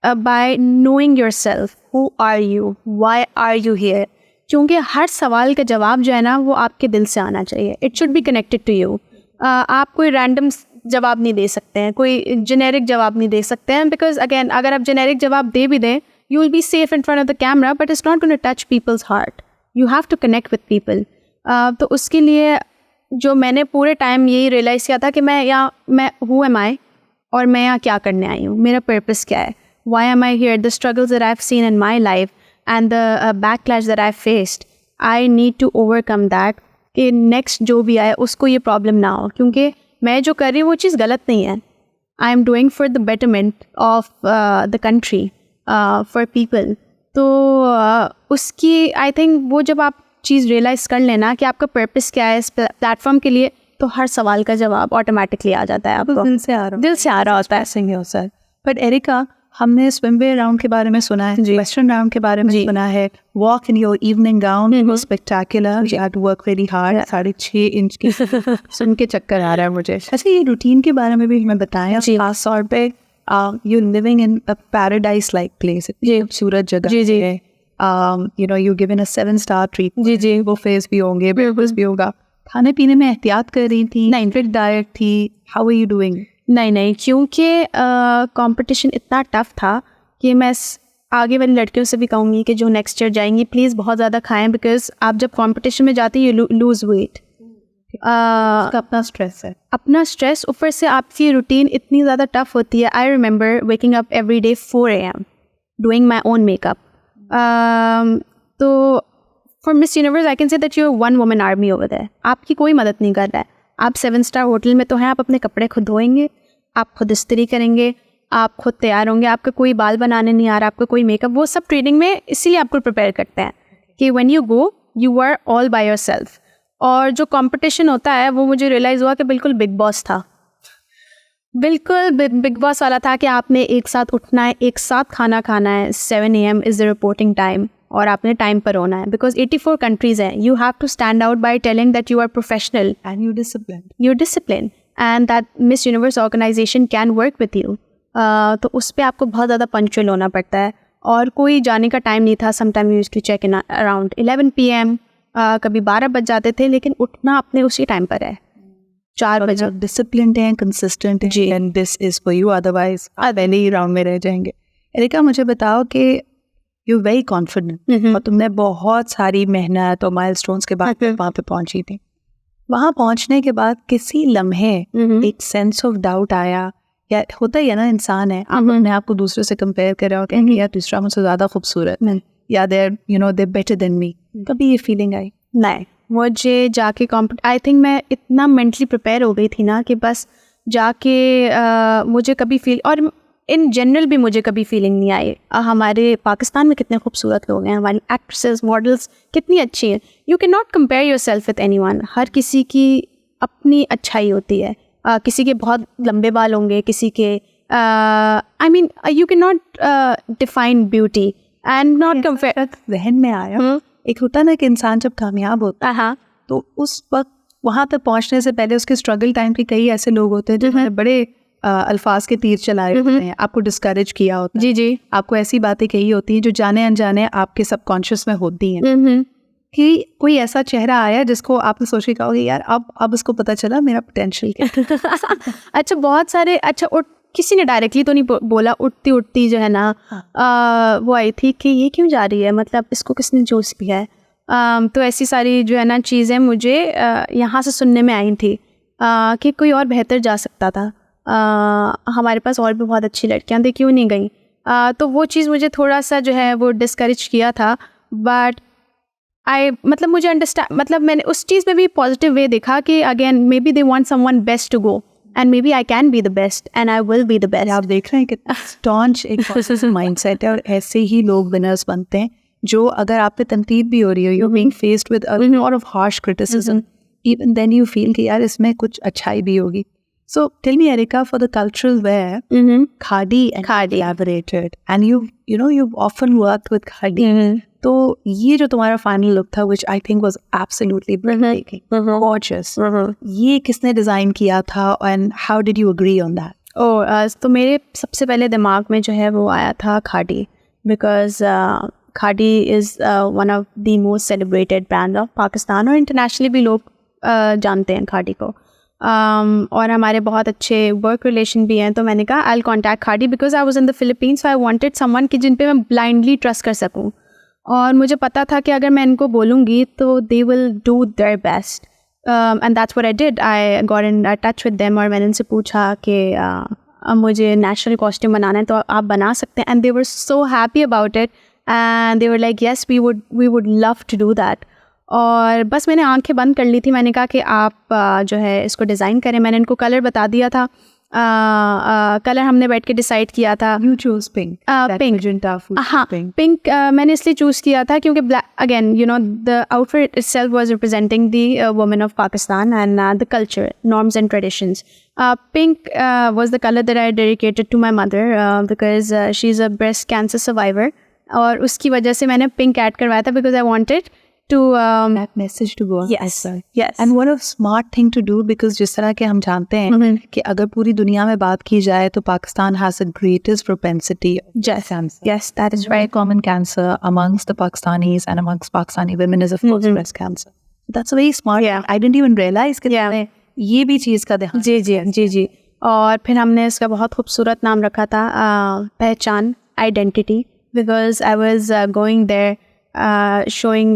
by knowing yourself. Who are you, why are you here? क्योंकि हर सवाल का जवाब जो है ना वो आपके दिल से आना चाहिए. It should be connected to you. आप कोई रैंडम जवाब नहीं दे सकते हैं, कोई जेनेरिक जवाब नहीं दे सकते हैं. बिकॉज अगेन अगर आप जेनेरिक जवाब दे भी दें, you will be safe in front of the camera but it's not going to touch people's heart. You have to connect with people. तो उसके लिए जो मैंने पूरे टाइम यही रियलाइज़ किया था कि मैं हु एम आई और मैं यहाँ क्या करने आई हूँ, मेरा पर्पस क्या है, why am I here, the struggles that I have seen in my life and the backlash that I have faced. I need to overcome that कि नेक्स्ट जो भी आए उसको ये प्रॉब्लम ना हो, क्योंकि मैं जो कर रही हूँ वो चीज़ गलत नहीं है. I am doing for the betterment of the country, for people. तो उसकी आई थिंक वो जब आप चीज़ रियलाइज़ कर लेना कि आपका पर्पस क्या है इस प्लेटफॉर्म के लिए, तो हर सवाल का जवाब ऑटोमेटिकली आ जाता है. आपको दिल से आ रहा होता है. सर. बट एरिका, हमने स्विमवेयर राउंड के बारे में सुना है, वेस्टर्न राउंड के बारे में सुना है, walk in your evening gown spectacular, you had to work very hard, 6.5 inch की सुन के चक्कर आ रहा है मुझे। अच्छा, ये रूटीन के बारे में भी हमें बताएं, खास तौर पे you living in a paradise like place, इतनी खूबसूरत जगह है, you know you given a 7-star treatment, वो फेस भी होंगे, ब्रेकफास्ट भी होगा, खाने पीने में एहतियात कर रही थी, नहीं फिट डाइट थी, हाउ आर यू डूइंग? नहीं, क्योंकि कंपटीशन इतना टफ था कि मैं आगे वाली लड़कियों से भी कहूँगी कि जो नेक्स्ट ईयर जाएंगी प्लीज़ बहुत ज़्यादा खाएं, बिकॉज आप जब कंपटीशन में जाती हैं यू लूज़ वेट। अपना स्ट्रेस है, अपना स्ट्रेस, ऊपर से आपकी रूटीन इतनी ज़्यादा टफ होती है। I remember waking up every day 4 AM doing my own makeup. तो for Miss universe I can say that you are 1 woman army over there. आपकी कोई मदद नहीं कर रहा है, आप 7-star होटल में तो हैं, आप अपने कपड़े खुद धोएंगे, आप खुद इस्त्री करेंगे, आप खुद तैयार होंगे, आपका कोई बाल बनाने नहीं आ रहा, आपका कोई मेकअप, वो सब ट्रेनिंग में इसीलिए आपको प्रिपेयर करते हैं कि when you go you are all by yourself. और जो कंपटीशन होता है वो मुझे रियलाइज़ हुआ कि बिल्कुल बिग बॉस था, बिल्कुल बिग बॉस वाला था कि आपने एक साथ उठना है, एक साथ खाना खाना है, 7 AM is the reporting time, और आपने टाइम पर होना है, बिकॉज 84 कंट्रीज़ हैं। You have to stand out by telling that you are professional and you discipline and that Miss Universe organisation can work with you. तो उस पर आपको बहुत ज़्यादा पंक्चुअल होना पड़ता है, और कोई जाने का टाइम नहीं था। Sometime used to check in around 11 PM, कभी 12 बज जाते थे, लेकिन उठना अपने उसी टाइम पर है, 4 बजे। डिसिप्लिन हैं, कंसिस्टेंट हैं, and this is for you, otherwise आप पहले ही राउंड में रह जाएंगे। एरिका, मुझे बताओ कि यू वेरी कॉन्फिडेंट और तुमने बहुत सारी मेहनत और माइलस्टोन्स के बाद वहाँ पे पहुँची थी। वहाँ पहुँचने के बाद किसी लम्हे एक सेंस ऑफ डाउट आया, या होता ही है ना, इंसान है, आप अपने आप को दूसरे से कंपेयर कर रहे हो, कहेंगे यार दूसरा मुझसे ज़्यादा खूबसूरत, या there you know they better than me, कभी ये फीलिंग आई? नहीं, मुझे जाके आई थिंक मैं इतना मेंटली प्रिपेयर हो गई थी ना कि बस जाके मुझे कभी फील, और इन जनरल भी मुझे कभी फीलिंग नहीं आई। हमारे पाकिस्तान में कितने खूबसूरत लोग हैं, हमारी एक्ट्रेसेस, मॉडल्स कितनी अच्छी हैं। You can not compare yourself with anyone. हर किसी की अपनी अच्छाई होती है, किसी के बहुत लंबे बाल होंगे, किसी के I mean you can not define beauty and not compare. जहन में आया, एक होता ना कि इंसान जब कामयाब होता है तो उस वक्त वहाँ तक पहुँचने से पहले उसके स्ट्रगल टाइम के कई ऐसे लोग होते हैं जिन्होंने बड़े अल्फाज के तीर चलाए होते हैं, आपको डिस्करेज किया होता है, जी, आपको ऐसी बातें कही होती हैं जो जाने अनजाने आपके सबकॉन्शियस में होती हैं, कि कोई ऐसा चेहरा आया जिसको आपने सोच के कहोगे यार अब उसको पता चला मेरा पोटेंशियल क्या। अच्छा, बहुत सारे, अच्छा किसी ने डायरेक्टली तो नहीं बोला, उठती जो है ना वो आई थी कि ये क्यों जा रही है, मतलब इसको किसने चूज़ किया है। तो ऐसी सारी जो है ना चीज़ें मुझे यहाँ से सुनने में आई थी कि कोई और बेहतर जा सकता था, हमारे पास और भी बहुत अच्छी लड़कियाँ थी, क्यों नहीं गई। तो वो चीज़ मुझे थोड़ा सा जो है वो डिस्करेज किया था, बट मतलब मुझे अंडरस्टैंड, मतलब मैंने उस चीज़ में भी पॉजिटिव वे देखा कि again maybe they want someone best to go and maybe I can be the best and I will be the best. आप देख रहे हैं कितना स्टॉन्च एक पॉजिटिव माइंडसेट है, और ऐसे ही लोग विनर्स बनते हैं, जो अगर आप पे तनकीद भी हो रही हो, you being faced with a lot of harsh criticism, even then you feel कि यार इसमें कुछ अच्छाई भी होगी। So tell me, Erica, for the cultural wear, khadi and collaborated, and you've often worked with khadi. तो ये जो तुम्हारा फाइनल लुक था, which I think was absolutely breathtaking, gorgeous, ये किसने डिज़ाइन किया था and how did you agree on that? तो मेरे सबसे पहले दिमाग में जो है वो आया था khadi, because khadi is one of the most celebrated brands of Pakistan, और इंटरनेशनली भी लोग जानते हैं खादी को, और हमारे बहुत अच्छे वर्क रिलेशन भी हैं। तो मैंने कहा I will contact khadi, because I was in the Philippines, so I wanted someone कि जिन पे मैं ब्लाइंडली ट्रस्ट कर सकूं, और मुझे पता था कि अगर मैं इनको बोलूँगी तो they will do their best, and that's what I did. I got in touch with them, और मैंने उनसे पूछा कि मुझे नेशनल कॉस्ट्यूम बनाना है तो आप बना सकते हैं, and they were so happy about it, and they were like yes we would love to do that. और बस मैंने आंखें बंद कर ली थी, मैंने कहा कि आप जो है इसको डिज़ाइन करें। मैंने इनको कलर बता दिया था, कलर हमने बैठ के डिसाइड किया था। You chose pink. पिंक, हाँ पिंक मैंने इसलिए चूज़ किया था क्योंकि again you know the outfit itself was representing the women of Pakistan and the culture, norms and traditions. Pink was the color that I dedicated to my mother because she's a breast cancer survivor. और उसकी वजह से मैंने pink ऐड करवाया था because I wanted to that message to go on. Yes. And what a smart thing to do because जिस तरह के हम जानते हैं कि अगर पूरी दुनिया में बात की जाए तो Pakistan has the greatest propensity of cancer. Yes, that is Very right. common cancer amongst the Pakistanis and amongst Pakistani women is of course breast cancer. That's very smart. Yeah. I didn't even realize कि तुमने ये भी चीज़ का ध्यान. जी. और फिर हमने इसका बहुत खूबसूरत नाम रखा था पहचान, identity, because I was going there showing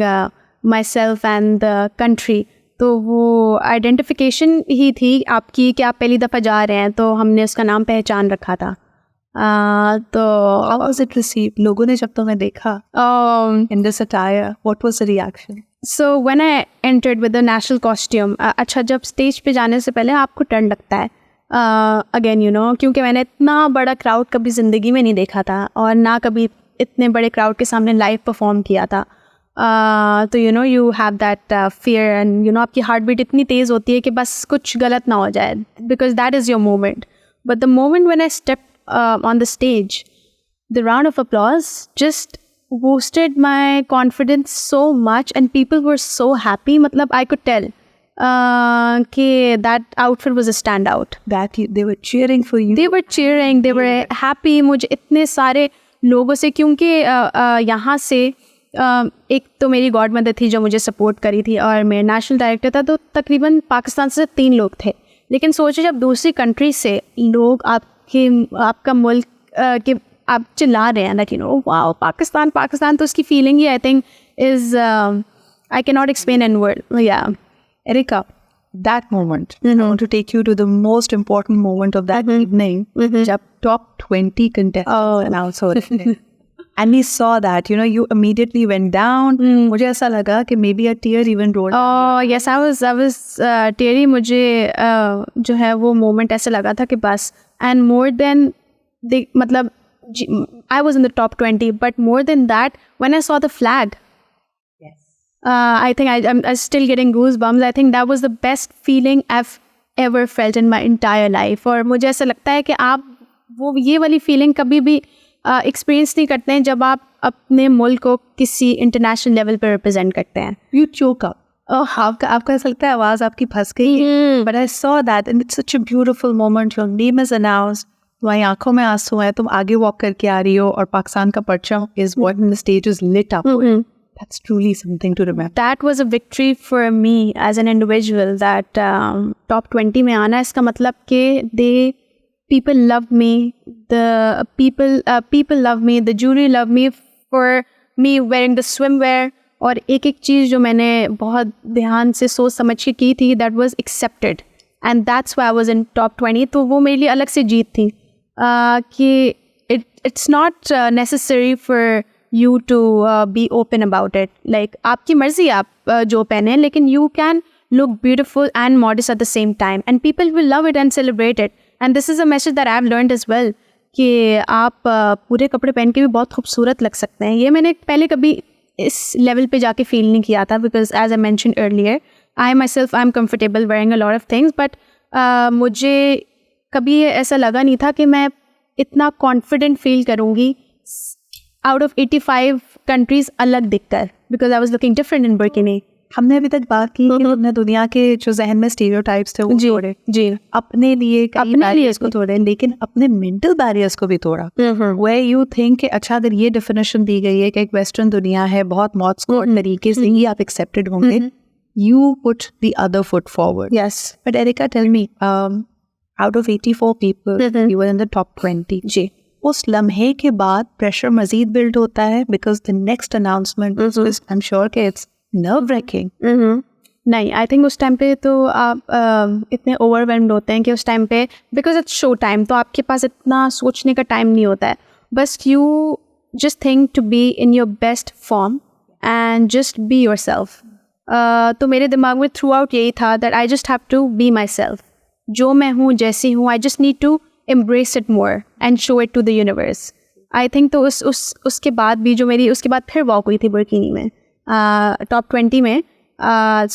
myself and the country. तो वो आइडेंटिफिकेशन ही थी आपकी कि आप पहली दफ़ा जा रहे हैं, तो हमने उसका नाम पहचान रखा था. तो How was it received? लोगों ने जब तुम्हें देखा in this attire, what was the reaction? So when I entered with the national costume, अच्छा जब स्टेज पे जाने से पहले आपको डर लगता है अगेन क्योंकि मैंने इतना बड़ा क्राउड कभी ज़िंदगी में नहीं देखा था और ना कभी इतने बड़े क्राउड के सामने लाइव परफॉर्म किया था. तो you have that fear and आपकी हार्ट बीट इतनी तेज़ होती है कि बस कुछ गलत ना हो जाए because that is your moment. But the moment when I step on the stage, the round of applause just boosted my confidence so much and people were so happy. मतलब I could tell कि that outfit was a standout. That they were cheering for you. They were cheering, they were happy. मुझे इतने सारे लोगों से क्योंकि यहाँ से एक तो मेरी गॉड मदर थी जो मुझे सपोर्ट करी थी और मेरा नेशनल डायरेक्टर था, तो तकरीबन पाकिस्तान से 3 लोग थे. लेकिन सोचो जब दूसरी कंट्री से लोग आपका मुल्क के आप चिल्ला रहे हैं ना वाओ पाकिस्तान, तो उसकी feeling he I think is I can not explain in word. या Erica, that moment, I want to take you to the most important moment of that evening, जब top 20 contestants announced हो रहे थे. And we saw that, you immediately went down. मुझे ऐसा लगा कि maybe a tear even rolled down. Oh yes, I was teary. मुझे जो है वो moment ऐसा लगा था कि बस, and more than मतलब I was in the top 20, but more than that, when I saw the flag, Yes. I think I'm still getting goosebumps. I think that was the best feeling I've ever felt in my entire life. और मुझे ऐसा लगता है कि आप वो ये वाली feeling कभी भी experience नहीं करते हैं जब आप अपने मुल्क को किसी international level पर represent करते हैं. You choke up. आपका ऐसा लगता है आवाज़ आपकी फंस गई. But I saw that and it's such a beautiful moment. Your name is announced. तुम्हारी आंखों में आंसू हैं, तुम आगे वॉक करके आ रही हो और पाकिस्तान का परचम is what the stage is lit up with. That's truly something to remember. That was a victory for me as an individual. That top 20 में आना, इसका मतलब कि people love me, the people love me, the jury love me for me wearing the swimwear. और एक चीज़ जो मैंने बहुत ध्यान से सोच समझ के की थी, that was accepted, and that's why I was in top 20. तो वो मेरे लिए अलग से जीत थी. कि it's not necessary for you to be open about it. Like आपकी मर्जी आप जो पहने, लेकिन you can look beautiful and modest at the same time, and people will love it and celebrate it. And this is a message that I've learned as well, कि आप पूरे कपड़े पहन के भी बहुत खूबसूरत लग सकते हैं. ये मैंने पहले कभी इस लेवल पे जाके फील नहीं किया था, because as I mentioned earlier, I myself I'm comfortable wearing a lot of things, but मुझे कभी ऐसा लगा नहीं था कि मैं इतना कॉन्फिडेंट फील करूँगी आउट ऑफ 85 कंट्रीज अलग दिखकर, because I was looking different in burkini. हमने अभी तक बात की कि हमने दुनिया के जो जहन में स्टीरियोटाइप्स थे वो तोड़े, अपने लिए इसको तोड़े, लेकिन अपने मेंटल बैरियर्स को भी तोड़ा. Where you think कि अच्छा अगर ये डेफिनेशन दी गई है कि एक वेस्टर्न दुनिया है, बहुत मौत स्कॉट तरीके से ही आप एक्सेप्टेड होंगे, you put the other foot forward. Yes. But Erica, tell me, out of 84 people, you were in the top 20. जी. उस लम्हे के बाद प्रेशर मजीद बिल्ड होता है because the next announcement is, I'm sure कि it's nerve-wracking. नहीं, आई थिंक उस टाइम पे तो आप इतने ओवरवेल्म्ड होते हैं कि उस टाइम पे, बिकॉज इट्स शो टाइम, तो आपके पास इतना सोचने का टाइम नहीं होता है. बस you just think to be in your best form and just be yourself. तो मेरे दिमाग में थ्रू आउट यही था that I just have to be myself. जो मैं हूँ, जैसी हूँ, I just need to embrace it more and show it to the universe. I think तो उसके बाद भी जो मेरी उसके बाद फिर वॉक हुई थी बर्किनी में, टॉप 20 में.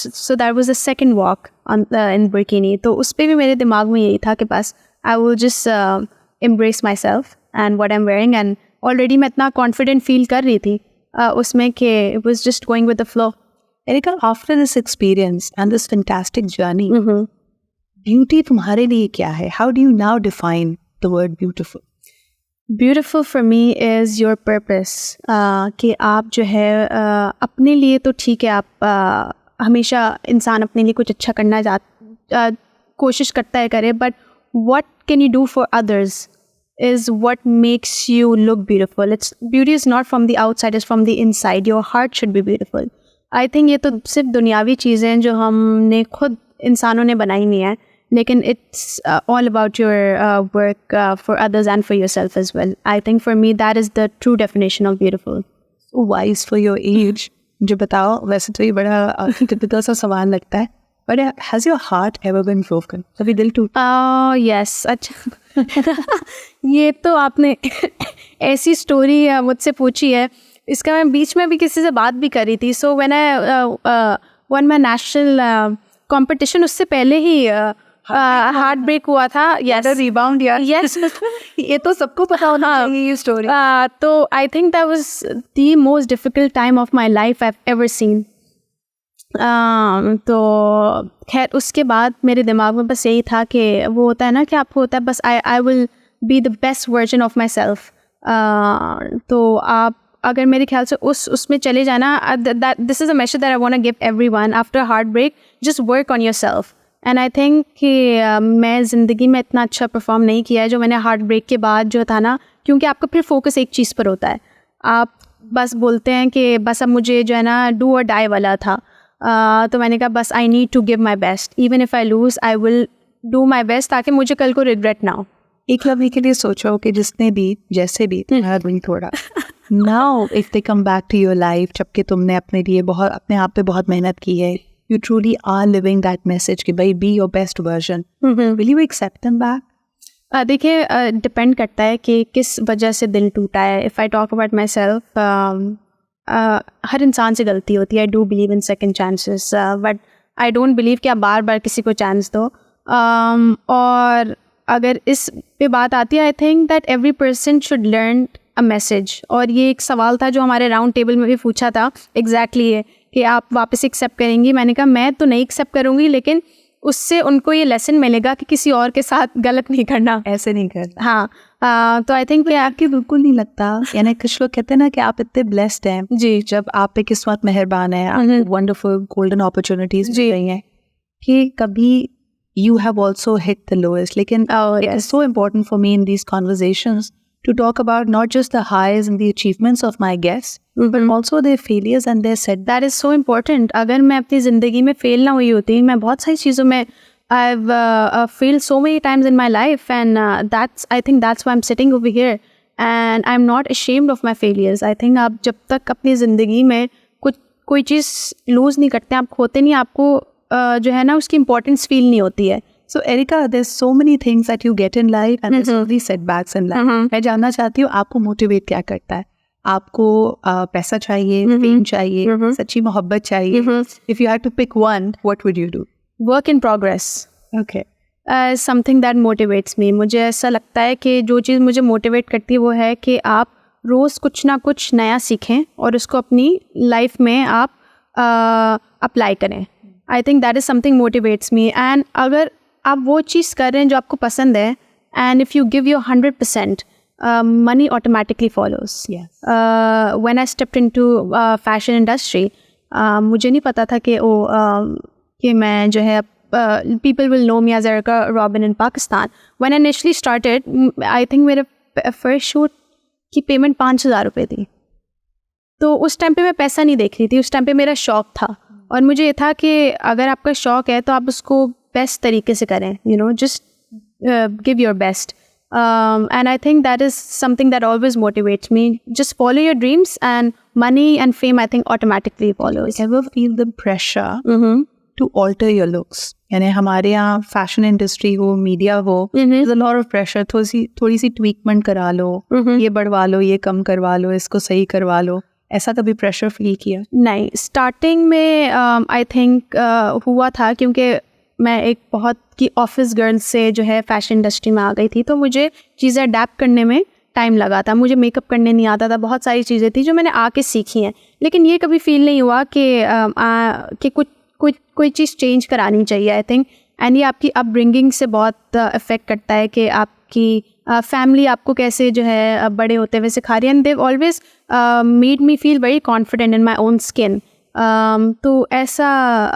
So that was the second walk in bikini. तो उस पर भी मेरे दिमाग में यही था कि बस I will just embrace myself and what I'm wearing, and already मैं इतना confident feel कर रही थी उसमें कि it was just going with the flow. Erika, after this experience and this fantastic journey, beauty तुम्हारे लिए क्या है? How do you now define the word beautiful? Beautiful for me is your purpose. कि आप जो है अपने लिए तो ठीक है, आप हमेशा इंसान अपने लिए कुछ अच्छा करना कोशिश करता है करे, but what can you do for others is what makes you look beautiful. Beauty is not from the outside, it's from the inside. Your heart should be beautiful. I think ये तो सिर्फ दुनियावी चीज़ें हैं जो हमने खुद इंसानों ने बनाई नहीं है, लेकिन it's all about your work for others and for yourself as well. I think for me that is the true definition of beautiful. So wise for your age. मुझे बताओ, वैसे तो ये बड़ा typical सा सवाल लगता है, but has your heart ever been broken? कभी दिल टूटा? Yes. अच्छा ये तो आपने ऐसी स्टोरी मुझसे पूछी है, इसका मैं बीच में भी किसी से बात भी करी थी. So when I one my national competition, उससे पहले ही हार्ट ब्रेक हुआ था. यस, रिबाउंड यार. यस ये तो सबको पता होना चाहिए ये स्टोरी. तो I think that was the most difficult time of my life I have ever seen. तो खैर उसके बाद मेरे दिमाग में बस यही था कि वो होता है ना कि आपको होता है बस I will be the best version of myself. तो आप अगर मेरे ख्याल से उसमें चले जाना, this is a message that I want to give everyone after heartbreak, just work on yourself. And I think कि मैं ज़िंदगी में इतना अच्छा परफॉर्म नहीं किया है जो मैंने हार्ट ब्रेक के बाद जो था ना, क्योंकि आपका फिर फोकस एक चीज़ पर होता है. आप बस बोलते हैं कि बस अब मुझे जो है ना डू और डाई वाला था. तो मैंने कहा बस I need to give my best, even if I lose I will do my best, ताकि मुझे कल को रिग्रेट ना हो. एक लम्हे के लिए सोचो कि जिसने भी जैसे भी थोड़ा now if they come back to your life, जबकि तुमने अपने लिए बहुत अपने आप पे बहुत मेहनत की है, you truly are living that message कि भाई be your best version, will you accept them back? देखिए डिपेंड करता है कि किस वजह से दिल टूटा है. If I talk about myself, हर इंसान से गलती होती है. I do believe in second chances, but I don't believe कि आप बार बार किसी को चांस दो. और अगर इस पे बात आती है, I think that every person should learn a message. और ये एक सवाल था जो हमारे राउंड टेबल में भी पूछा था, एग्जैक्टली ये कि आप वापस एक्सेप्ट करेंगी. मैंने कहा मैं तो नहीं एक्सेप्ट करूँगी, लेकिन उससे उनको ये लेसन मिलेगा कि किसी और के साथ गलत नहीं करना, ऐसे नहीं करना. हाँ. तो आई थिंक आपकी बिल्कुल नहीं लगता, यानी कुछ लोग कहते हैं ना कि आप इतने ब्लेस्ड हैं जी, जब आप पे किस्मत मेहरबान है, आपको वंडरफुल गोल्डन अपॉर्चुनिटीज मिल रही हैं, कि कभी you have also hit the lowest. Lekin it is so important for me in these conversations to talk about not just the highs and the achievements of my guests, but also their failures and their setbacks. That is so important. अगर मैं अपनी ज़िंदगी में फेल ना हुई होती, मैं बहुत सारी चीज़ों में I've failed so many times in my life, and I think that's why I'm sitting over here, and I'm not ashamed of my failures. I think आप जब तक अपनी ज़िंदगी में कोई चीज़ लूज़ नहीं करते, आप खोते नहीं, आपको जो है ना उसकी इम्पोर्टेंस फील नहीं होती है. So Erika, there's so many things that you get in life and there's so many setbacks in life. मैं जानना चाहती हूँ आपको मोटिवेट क्या करता है? आपको पैसा चाहिए, फेम चाहिए, सच्ची मोहब्बत चाहिए? If you had to pick one, what would you do? Work in progress. Okay. Something that motivates me. मुझे ऐसा लगता है कि जो चीज़ मुझे मोटिवेट करती है वो है कि आप रोज़ कुछ ना कुछ नया सीखें और उसको अपनी लाइफ में आप अप्लाई करें. I think that is something motivates me. And अगर आप वो चीज़ कर रहे हैं जो आपको पसंद है, and if you give your 100%, money automatically follows. Yes. When I stepped into fashion industry, मुझे नहीं पता था कि मैं जो है people will know me as Erica Robin in Pakistan. When I initially started, I think मेरे first shoot की पेमेंट 5,000 रुपये थी. तो उस टाइम पे मैं पैसा नहीं देख रही थी, उस टाइम पे मेरा शौक था. और मुझे ये था कि अगर आपका शौक है तो आप उसको बेस्ट तरीके से करें, just give your best. And I think that is something that always motivates me. Just follow your dreams, and money and fame, I think, automatically follows. Ever feel the pressure to alter your looks? यानी हमारे यहाँ फैशन इंडस्ट्री हो, मीडिया हो, there's a lot of pressure. थोड़ी सी ट्वीटमेंट करा लो, ये बढ़वा लो, ये कम करवा लो, इसको सही करवा लो. ऐसा कभी प्रेशर फील किया? नहीं, स्टार्टिंग में आई थिंक हुआ था, क्योंकि मैं एक बहुत की ऑफिस गर्ल से जो है फैशन इंडस्ट्री में आ गई थी, तो मुझे चीज़ें अडेप्ट करने में टाइम लगा था. मुझे मेकअप करने नहीं आता था, बहुत सारी चीज़ें थी जो मैंने आके सीखी हैं. लेकिन ये कभी फील नहीं हुआ कि कोई चीज़ चेंज करानी चाहिए. आई थिंक एंड ये आपकी अपब्रिंगिंग से बहुत इफ़ेक्ट करता है कि आपकी फैमिली आपको कैसे जो है बड़े होते हुए सिखा रही है. And they've always made me feel very confident in my own skin. तो ऐसा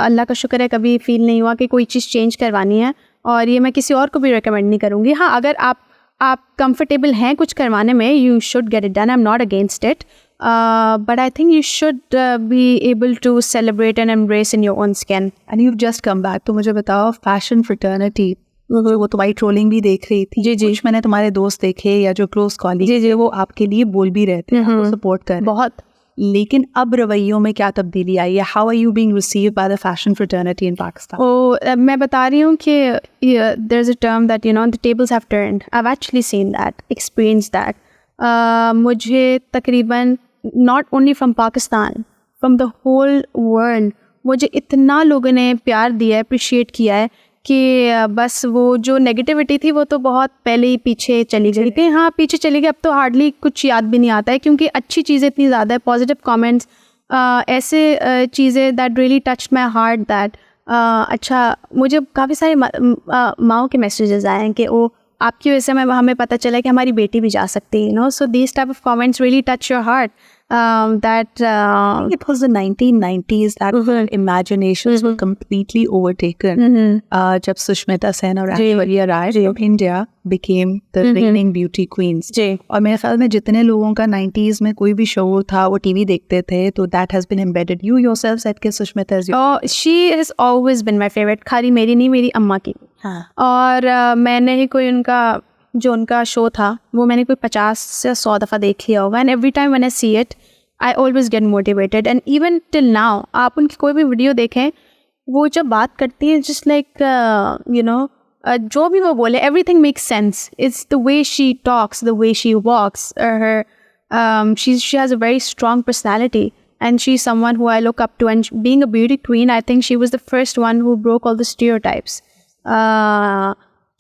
अल्लाह का शुक्र है कभी फील नहीं हुआ कि कोई चीज़ चेंज करवानी है. और ये मैं किसी और को भी रिकमेंड नहीं करूँगी. हाँ, अगर आप कंफर्टेबल हैं कुछ करवाने में, you should get it done. I am not against it, but I think you should be able to celebrate and embrace in your own skin. And you've just come back. तो मुझे बताओ फैशन फ्रेटर्निटी, वो तुम्हारी ट्रोलिंग भी देख रही थी. जी. कुछ मैंने तुम्हारे दोस्त देखे या जो क्लोज कॉलीग जी वो आपके लिए बोल भी रहते हैं, आपको सपोर्ट कर बहुत. लेकिन अब रवैयों में क्या तब्दीली आई है? How are you being received by the fashion fraternity in Pakistan? मैं बता रही हूँ कि there is a term that you know the tables have turned. I have actually seen that, experienced that. मुझे तकरीबन not only from Pakistan, from the whole world, मुझे इतना लोगों ने प्यार दिया है, अप्रिशिएट किया है कि बस वो जो नेगेटिविटी थी वो तो बहुत पहले ही पीछे चली गई थी. हाँ, पीछे चली गई. अब तो हार्डली कुछ याद भी नहीं आता है क्योंकि अच्छी चीज़ें इतनी ज़्यादा है, पॉजिटिव कमेंट्स, ऐसे चीज़ें that really touched my heart. That अच्छा, मुझे काफ़ी सारे माओ के मैसेजेस आए हैं कि वो आपकी वजह से हमें पता चला कि हमारी बेटी भी जा सकती है. You know, so these type of comments really touch your heart. It was the 1990s that imaginations were completely overtaken. जब सुष्मिता सेन और Aishwarya Rai from India became the reigning beauty queens. और मेरे ख्याल में जितने लोगों का 90s में कोई भी शो था वो टीवी देखते थे, तो that has been embedded. You yourself said कि Sushmita is your she has always been my favorite. खाली मेरी नहीं, मेरी अम्मा की. और मैंने ही कोई उनका शो था वो मैंने कोई 50 से 100 दफ़ा देख लिया होगा. And every time when I see it I always get motivated. And even till now आप उनकी कोई भी वीडियो देखें, वो जब बात करती है जस्ट लाइक यू नो, जो भी वो बोले everything makes sense. It's the way she talks, the way she walks, she has a very strong personality and she's someone who I look up to. And being a beauty queen, I think she was the first one who broke all the stereotypes.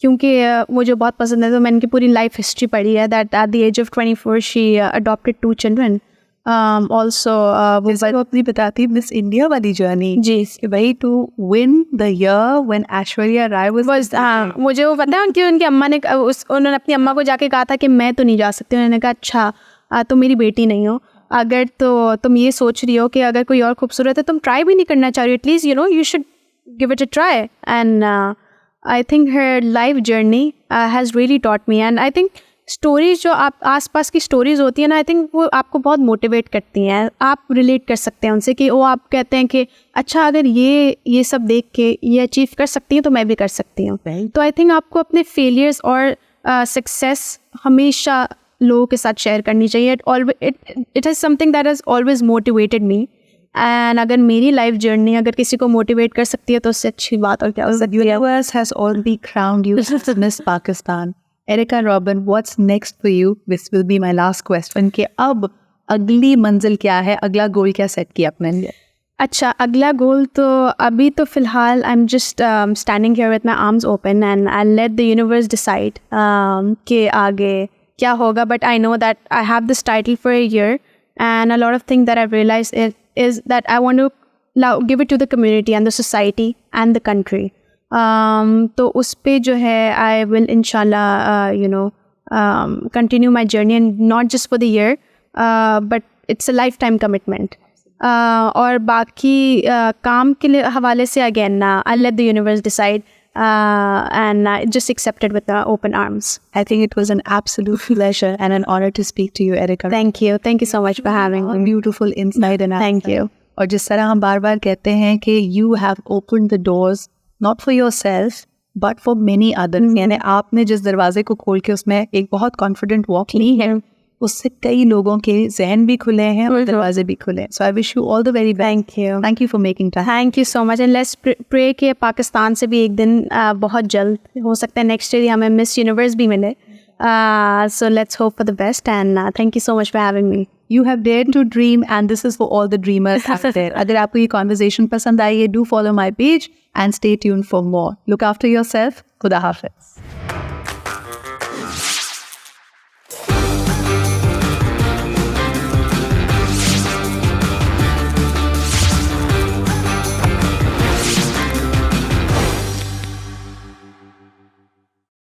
क्योंकि मुझे बहुत पसंद है, तो मैंने उनकी पूरी लाइफ हिस्ट्री पढ़ी है. That at the age of 24 she adopted 2 children. Also वो अपनी बताती मिस इंडिया वाली जर्नी जी कि भाई to win the year when Aishwarya Rai was. हाँ, मुझे वो पता है कि उनकी अम्मा ने उन्होंने अपनी अम्मा को जाके कहा था कि मैं तो नहीं जा सकती. उन्होंने कहा अच्छा तुम मेरी बेटी नहीं हो, अगर तो तुम ये सोच रही हो कि अगर कोई और खूबसूरत है तुम ट्राई भी नहीं करना चाह रही हो, at least you know you should give it a try. And I think her life journey has really taught me. And I think stories जो आप आसपास की स्टोरीज होती हैं ना, आई थिंक वो आपको बहुत मोटिवेट करती हैं. आप रिलेट कर सकते हैं उनसे कि वो आप कहते हैं कि अच्छा अगर ये सब देख के ये अचीव कर सकती हैं तो मैं भी कर सकती हूँ. तो आई थिंक आपको अपने फेलियर्स और सक्सेस हमेशा लोगों के साथ शेयर करनी चाहिए. It is something that has always motivated me. And अगर मेरी लाइफ जर्नी अगर किसी को मोटिवेट कर सकती है तो उससे अच्छी बात और क्या हो सकती है. Universe has already crowned you as Miss Pakistan. Erica Robin, what's next for you? This will be my last question. कि अब अगली मंजिल क्या है, अगला गोल क्या सेट किया अपने लिए? अच्छा, अगला गोल तो अभी तो फ़िलहाल I am just standing here with my arms open and I let the universe decide कि आगे क्या होगा. But I know that I have this title for a year and a lot of thing that I realise is that I want to give it to the community and the society and the country. तो उस पे जो है I will inshallah you know continue my journey, and not just for the year but it's a lifetime commitment. और बाकी काम के हवाले से again I'll let the universe decide and just accept it with open arms. I think it was an absolute pleasure and an honor to speak to you, Erica. Thank you so much for having me. Beautiful insight and thank you. और जिस तरह हम बार बार कहते हैं कि you have opened the doors not for yourself but for many others. यानी आपने जिस दरवाजे को खोल के उसमें एक बहुत confident walk ली है, उससे कई लोगों के जहन भी खुले हैं और दरवाजे भी खुले हैं. So I wish you all the very best. Thank you for making time. Thank you so much. And let's pray कि पाकिस्तान से भी एक दिन बहुत जल्द हो सकता है नेक्स्ट ईयर हमें मिस यूनिवर्स भी मिले. So let's hope for the best and thank you so much for having me. You have dared to dream, and this is for all the dreamers out there. अगर आपको ये conversation पसंद आई है, do follow my page and stay tuned for more. Look after yourself. खुदा हाफिज.